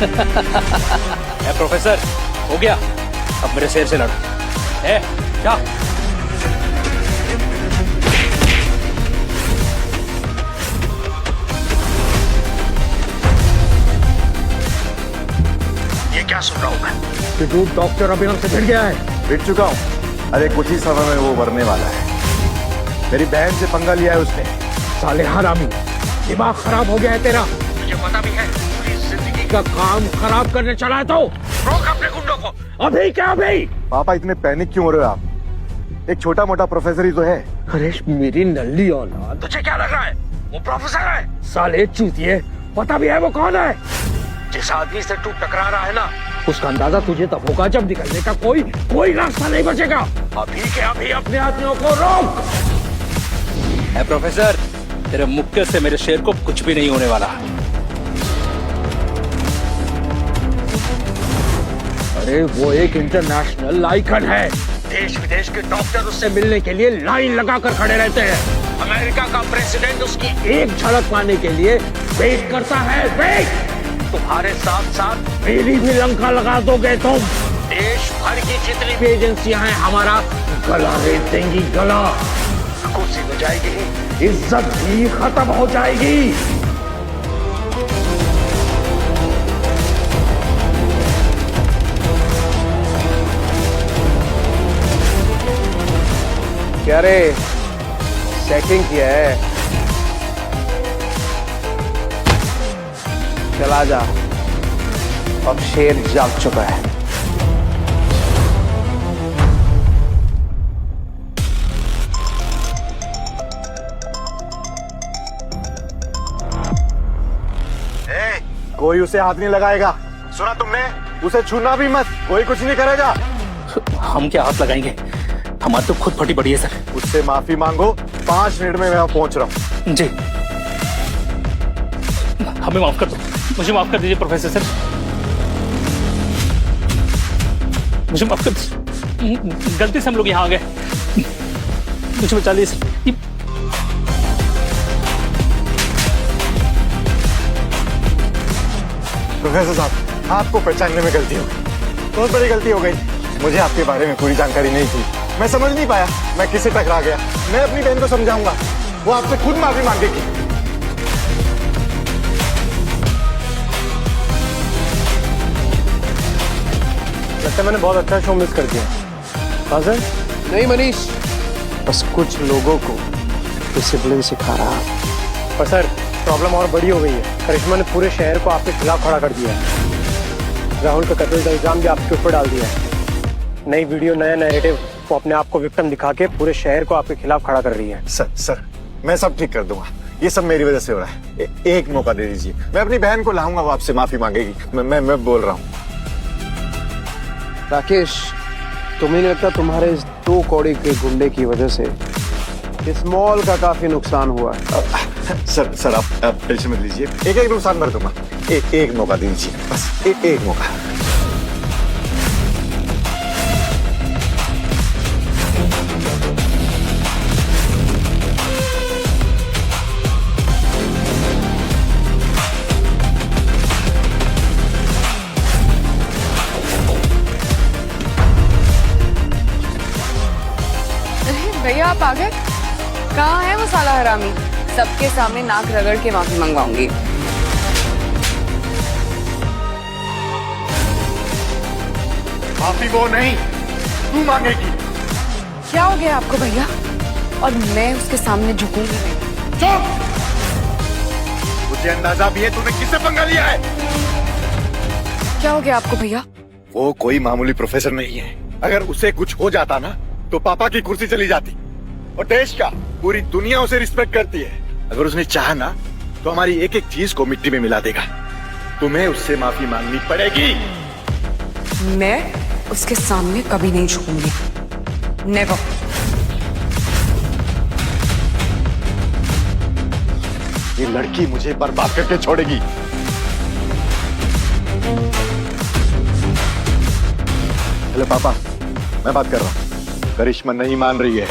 ए प्रोफेसर, हो गया, अब मेरे शेर से लड़ो। ए जा। ये क्या सुन रहा हूं मैं? कि तू डॉक्टर अभिनव से भिड़ गया है। भिड़ चुका हूं। अरे कुछ ही समय में वो मरने वाला है। मेरी बहन से पंगा लिया है उसने। साले हरामी, दिमाग खराब हो गया है तेरा। मुझे पता भी है, पूरी जिंदगी का काम खराब करने चला है तो रोक अपने गुंडों को। अभी क्या अभी? पापा इतने पैनिक क्यों हो रहे हो आप? एक छोटा मोटा प्रोफेसर ही तो है। अरे मेरी नल्ली औलाद, तुझे क्या लग रहा है वो प्रोफेसर है? साले चूतिए, पता भी है वो कौन है? जिस आदमी से तू टकरा रहा है ना, उसका अंदाजा तुझे तब होगा जब निकलने का कोई रास्ता नहीं बचेगा। अभी के अभी अपने आदमियों को रोक। ए प्रोफेसर, तेरे मुक्के से मेरे शेर को कुछ भी नहीं होने वाला। अरे वो एक इंटरनेशनल आइकन है। देश विदेश के डॉक्टर उससे मिलने के लिए लाइन लगाकर खड़े रहते हैं। अमेरिका का प्रेसिडेंट उसकी एक झलक पाने के लिए वेट करता है। वेट, तुम्हारे साथ साथ मेरी भी लंका लगा दोगे तुम। देश भर की जितनी भी एजेंसियां हैं हमारा गला रेत देंगी, गला। कुर्सी हो जाएगी, इज्जत भी खत्म हो जाएगी। क्या रे, सेटिंग किया है? चला जा, अब शेर जाग चुका है। कोई उसे हाथ नहीं लगाएगा, सुना तुमने? उसे छूना भी मत, कोई कुछ नहीं करेगा। हम क्या हाथ लगाएंगे, हमारी तो खुद फटी पड़ी है सर। उससे माफी मांगो, 5 मिनट में मैं पहुंच रहा हूँ। जी, हमें माफ कर दो, मुझे माफ कर दीजिए प्रोफेसर सर, मुझे माफ कर दीजिए, गलती से हम लोग यहाँ आ गए, मुझे बचा लीजिए सर। प्रोफेसर साहब, आपको पहचानने में गलती हो गई, बहुत बड़ी गलती हो गई। मुझे आपके बारे में पूरी जानकारी नहीं थी, मैं समझ नहीं पाया मैं किससे टकरा गया। मैं अपनी बहन को समझाऊंगा, वो आपसे खुद माफी मांगेगी। लगता है मैंने बहुत अच्छा शो मिस कर दिया। हाँ सर? नहीं मनीष, बस कुछ लोगों को डिसिप्लिन सिखा रहा। पर सर, प्रॉब्लम और बड़ी हो गई है। करिश्मा ने पूरे शहर को आपके खिलाफ खड़ा कर दिया है। राहुल का कत्ल का इल्जाम भी आपके ऊपर डाल दिया है। नई वीडियो, नया नैरेटिव, वो अपने आप को विक्टिम दिखा के पूरे शहर को आपके खिलाफ खड़ा कर रही है। सर, मैं सब ठीक कर दूंगा, ये सब मेरी वजह से हो रहा है। एक मौका दे दीजिए, मैं अपनी बहन को लाऊंगा, वो आपसे माफी मांगेगी। मैं बोल रहा हूँ। राकेश, तुम्हें नहीं लगता तुम्हारे इस 2 कौड़ी के गुंडे की वजह से इस मॉल का काफी नुकसान हुआ है? सर आप टेंशन मत लीजिए, एक नुकसान भर दूंगा। एक मौका दीजिए, बस एक मौका। भैया आप आ गए? कहाँ है वो साला हरामी? सबके सामने नाक रगड़ के माफी मंगवाऊंगी। माफी वो नहीं, तू मांगेगी। क्या हो गया आपको भैया? और मैं उसके सामने झुकूंगी नहीं। चुप! मुझे अंदाजा भी है तूने किससे पंगा लिया है। क्या हो गया आपको भैया? वो कोई मामूली प्रोफेसर नहीं है। अगर उसे कुछ हो जाता ना तो पापा की कुर्सी चली जाती, और देश का पूरी दुनिया उसे रिस्पेक्ट करती है। अगर उसने चाहा ना तो हमारी एक एक चीज को मिट्टी में मिला देगा। तुम्हें उससे माफी मांगनी पड़ेगी। मैं उसके सामने कभी नहीं झुकूंगी, नेवर। ये लड़की मुझे बर्बाद करके छोड़ेगी। हेलो पापा, मैं बात कर रहा हूँ। करिश्मा नहीं मान रही है।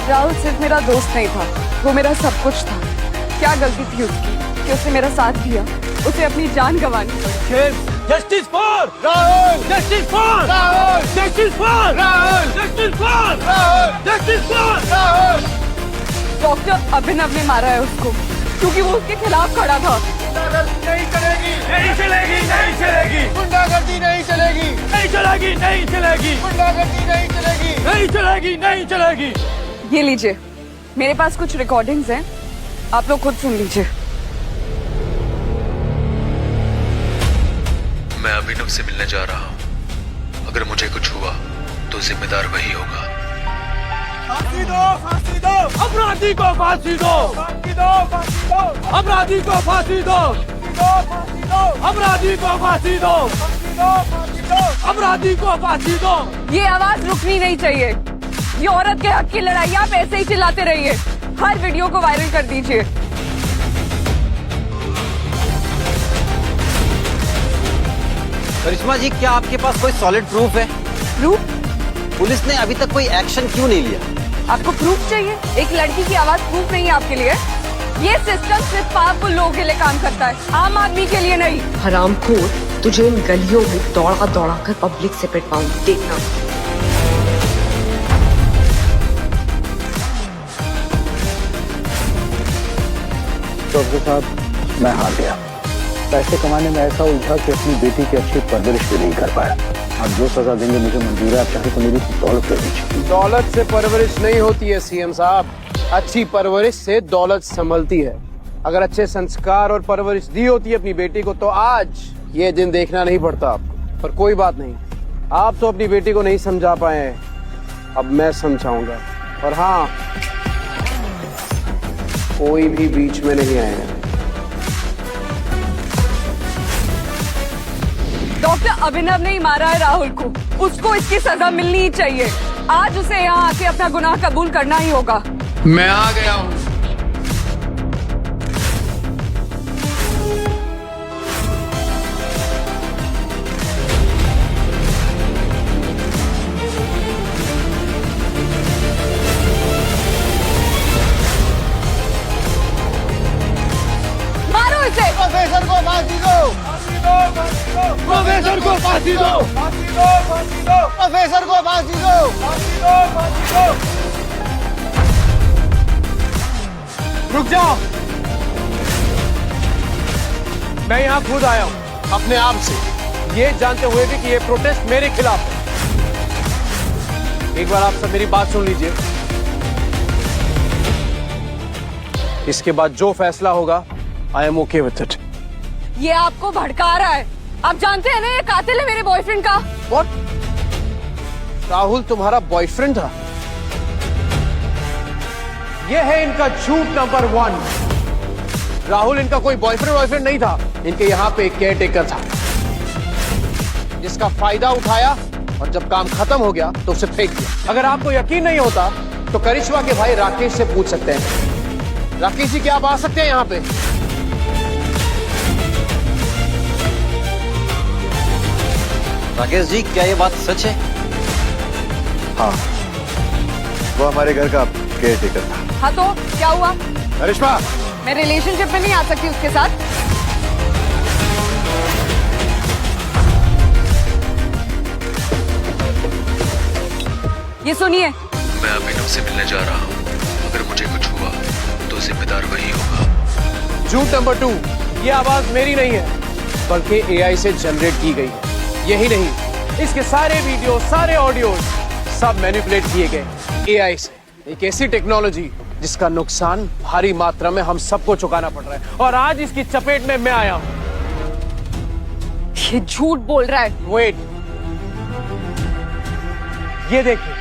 राहुल सिर्फ मेरा दोस्त नहीं था, वो मेरा सब कुछ था। क्या गलती थी उसकी कि उसने मेरा साथ दिया, उसे अपनी जान गंवानी पड़ी। Justice for Rahul, justice for Rahul, justice for Rahul, justice for Rahul, justice for Rahul. Doctor Abhinav ने मारा है उसको क्योंकि वो उसके खिलाफ खड़ा था। नहीं चलेगी, नहीं चलेगी, नहीं चलेगी, गुंडागर्दी नहीं चलेगी, नहीं चलेगी, नहीं चलेगी, गुंडागर्दी नहीं चलेगी, नहीं चलेगी, नहीं चलेगी। ये लीजिए, मेरे पास कुछ रिकॉर्डिंग्स हैं, आप लोग खुद सुन लीजिए। मैं अभिनव से मिलने जा रहा हूँ। अगर मुझे कुछ हुआ तो जिम्मेदार वही होगा। फांसी दो, फांसी दो, अपराधी को फांसी दो, फांसी दो, फांसी दो, अपराधी को फांसी दो, फांसी दो, अपराधी को फांसी दो, फांसी दो, फांसी दो, अपराधी को फांसी दो। ये आवाज रुकनी नहीं चाहिए। ये औरत के हक की लड़ाई आप ऐसे ही चिल्लाते रहिए। हर वीडियो को वायरल कर दीजिए। करिश्मा जी, क्या आपके पास कोई सॉलिड प्रूफ है? प्रूफ? पुलिस ने अभी तक कोई एक्शन क्यों नहीं लिया? आपको प्रूफ चाहिए? एक लड़की की आवाज प्रूफ नहीं है आपके लिए? ये सिस्टम सिर्फ पावरफुल लोगों के लिए काम करता है, आम आदमी के लिए नहीं। हरामखोर, तुझे इन गलियों में दौड़ा दौड़ा कर पब्लिक से पिटवाऊंगी, देखना। डॉक्टर साहब, मैं हार गया। पैसे कमाने में ऐसा उलझा कि अपनी बेटी की अच्छी परवरिश भी नहीं कर पाया। आप जो सजा देंगे मुझे मंजूर है। आप चाहे तो मेरी दौलत दे दीजिए। दौलत से परवरिश नहीं होती है सीएम साहब, अच्छी परवरिश से दौलत संभलती है। अगर अच्छे संस्कार और परवरिश दी होती है अपनी बेटी को तो आज ये दिन देखना नहीं पड़ता आपको। पर कोई बात नहीं, आप तो अपनी बेटी को नहीं समझा पाए, अब मैं समझाऊंगा। और हाँ, कोई भी बीच में नहीं आएगा। डॉक्टर अभिनव ने ही मारा है राहुल को, उसको इसकी सजा मिलनी ही चाहिए। आज उसे यहाँ आके अपना गुनाह कबूल करना ही होगा। मैं आ गया हूँ। मारो इसे। प्रोफेसर को फांसी दो, फांसी दो, फांसी दो, प्रोफेसर को फांसी दो, फांसी दो, फांसी दो, प्रोफेसर को फांसी दो, फांसी दो, फांसी दो। रुक जाओ, मैं यहाँ खुद आया हूँ अपने आप से, ये जानते हुए भी कि ये प्रोटेस्ट मेरे खिलाफ है। एक बार आप सब मेरी बात सुन लीजिए। इसके बाद जो फैसला होगा, I am okay with it. ये आपको भड़का रहा है। आप जानते हैं ना ये कातिल है मेरे बॉयफ्रेंड का। What? राहुल तुम्हारा बॉयफ्रेंड था? ये है इनका झूठ नंबर 1। राहुल इनका कोई बॉयफ्रेंड नहीं था। इनके यहाँ पे एक केयर टेकर था जिसका फायदा उठाया और जब काम खत्म हो गया तो उसे फेंक दिया। अगर आपको यकीन नहीं होता तो करिश्मा के भाई राकेश से पूछ सकते हैं। राकेश जी, क्या आप आ सकते हैं यहाँ पे? राकेश जी, क्या ये बात सच है? हाँ, वो हमारे घर का केयर टेकर था। हाँ तो क्या हुआ? करिश्मा, मैं रिलेशनशिप में नहीं आ सकती उसके साथ। ये सुनिए, मैं अभिनव से मिलने जा रहा हूँ। अगर मुझे कुछ हुआ तो जिम्मेदार वही होगा। झूठ नंबर 2, ये आवाज मेरी नहीं है बल्कि एआई से जनरेट की गई है। यही नहीं, इसके सारे वीडियो, सारे ऑडियो सब मैनिपुलेट किए गए एआई से। एक ऐसी टेक्नोलॉजी जिसका नुकसान भारी मात्रा में हम सबको चुकाना पड़ रहा है और आज इसकी चपेट में मैं आया हूं। ये झूठ बोल रहा है। वेट, ये देखिए,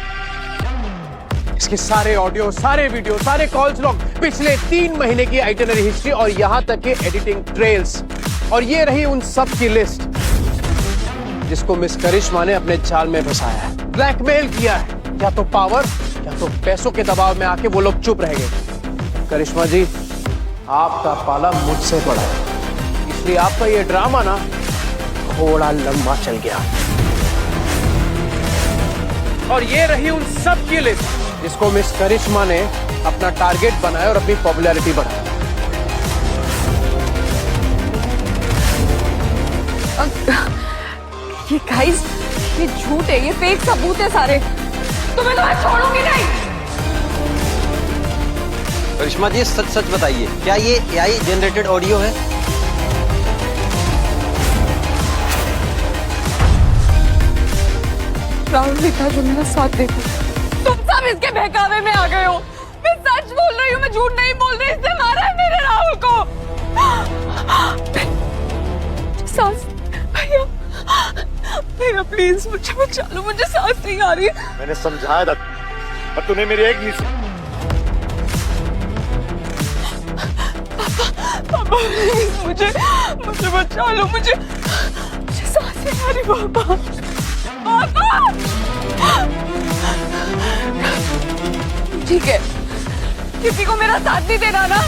इसके सारे ऑडियो, सारे वीडियो, सारे कॉल्स लॉग, पिछले 3 महीने की आइटिनरी हिस्ट्री और यहां तक के एडिटिंग ट्रेल्स। और ये रही उन सब की लिस्ट जिसको मिस करिश्मा ने अपने जाल में फंसाया है, ब्लैकमेल किया है। या तो पावर या तो पैसों के दबाव में आके वो लोग चुप रह गए। करिश्मा जी, आपका पाला मुझसे पड़ा है, इसलिए आपका ये ड्रामा ना थोड़ा लंबा चल गया। और ये रही उन सब की लिस्ट जिसको मिस करिश्मा ने अपना टारगेट बनाया और अपनी पॉपुलैरिटी बढ़ाई। ये गाइस, ये झूठ है, ये फेक सबूत है सारे। तुम्हें तो मैं छोड़ूंगी नहीं। करिश्मा जी सच सच बताइए, क्या ये AI जनरेटेड ऑडियो है? राहुल भी था जो मेरा साथ देता। तुम सब इसके बहकावे में आ गए हो। मैं सच बोल रही हूँ, मैं झूठ नहीं बोल रही। इसने मारा है मेरे राहुल को। सांस, भैया भैया प्लीज मुझे बचा लो, मुझे सांस नहीं आ रही। मैंने समझाया था पर तूने मेरी एक नहीं सुनी। पापा प्लीज मुझे बचा लो, मुझे सांस नहीं आ रही। पापा पापा ठीक है, किसी को मेरा साथ नहीं देना ना,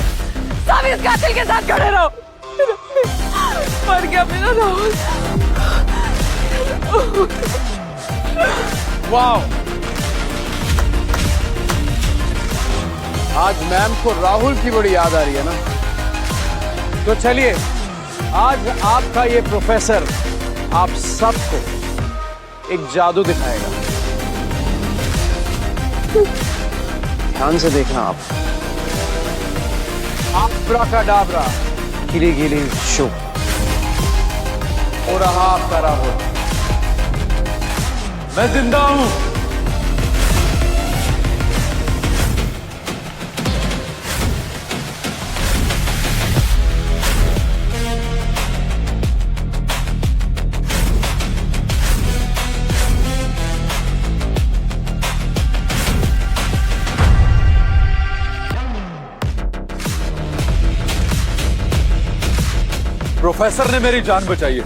सब इस कातिल के साथ खड़े रहो। मर गया मेरा राहुल। वाह, आज मैम को राहुल की बड़ी याद आ रही है ना। तो चलिए, आज आपका ये प्रोफेसर आप सबको एक जादू दिखाएगा। ध्यान से देखना आप। अब्राकडाब्रा, गिली गिली शो। हो रहा आपका राहुल। मैं जिंदा हूं। प्रोफेसर ने मेरी जान बचाई है।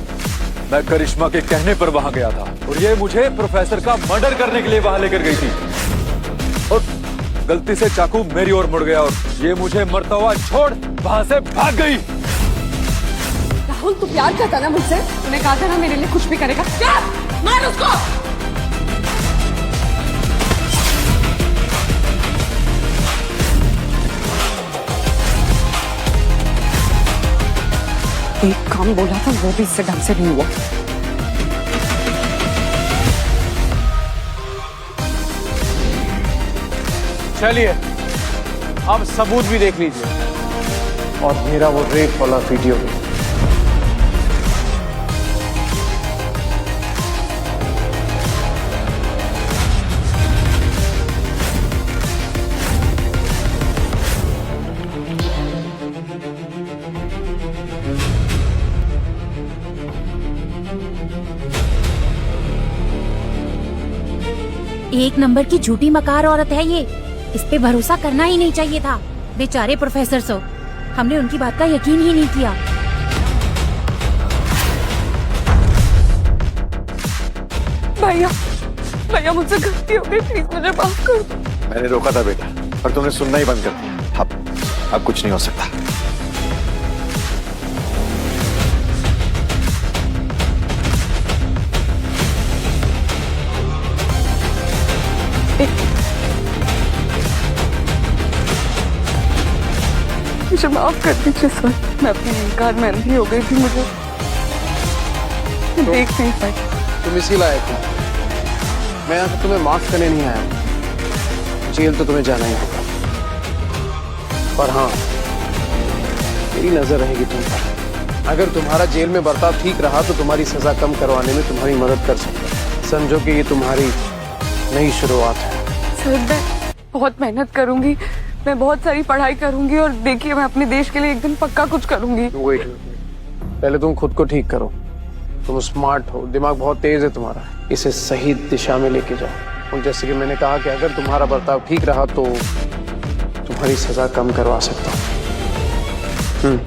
मैं करिश्मा के कहने पर वहां गया था और ये मुझे प्रोफेसर का मर्डर करने के लिए वहां लेकर गई थी और गलती से चाकू मेरी ओर मुड़ गया और ये मुझे मरता हुआ छोड़ वहां से भाग गई। राहुल तू प्यार करता ना मुझसे, तूने कहा था ना मेरे लिए कुछ भी करेगा। क्या? मार उसको। एक काम बोला था वो भी इससे ढंग से नहीं हुआ। चलिए अब सबूत भी देख लीजिए और मेरा वो रेप वाला वीडियो भी। एक नंबर की झूठी मकार औरत है ये। इस पे भरोसा करना ही नहीं चाहिए था। बेचारे प्रोफेसर सो, हमने उनकी बात का यकीन ही नहीं किया। भैया भैया मुझसे गलती हो गई, प्लीज मुझे माफ कर दो। मैंने रोका था बेटा, पर तुमने सुनना ही बंद कर दिया। अब कुछ नहीं हो सकता। मुझे माफ कर दीजिए सर, मैं अपने इनकार में अंधी हो गई थी। मुझे देख नहीं पाई। तुम इसी लायक हो। मैं यहाँ तो तुम्हें माफ करने नहीं आया। जेल तो तुम्हें जाना ही होगा, पर हाँ मेरी नजर रहेगी तुम पर। अगर तुम्हारा जेल में बर्ताव ठीक रहा तो तुम्हारी सजा कम करवाने में तुम्हारी मदद कर सकता। समझो कि ये तुम्हारी नई शुरुआत है। सर मैं बहुत मेहनत करूंगी, मैं बहुत सारी पढ़ाई करूंगी और देखिए मैं अपने देश के लिए एक दिन पक्का कुछ करूंगी। वेट, पहले तुम खुद को ठीक करो। तुम स्मार्ट हो, दिमाग बहुत तेज है तुम्हारा। इसे सही दिशा में लेके जाओ। और जैसे कि मैंने कहा कि अगर तुम्हारा बर्ताव ठीक रहा तो तुम्हारी सजा कम करवा सकता हूँ।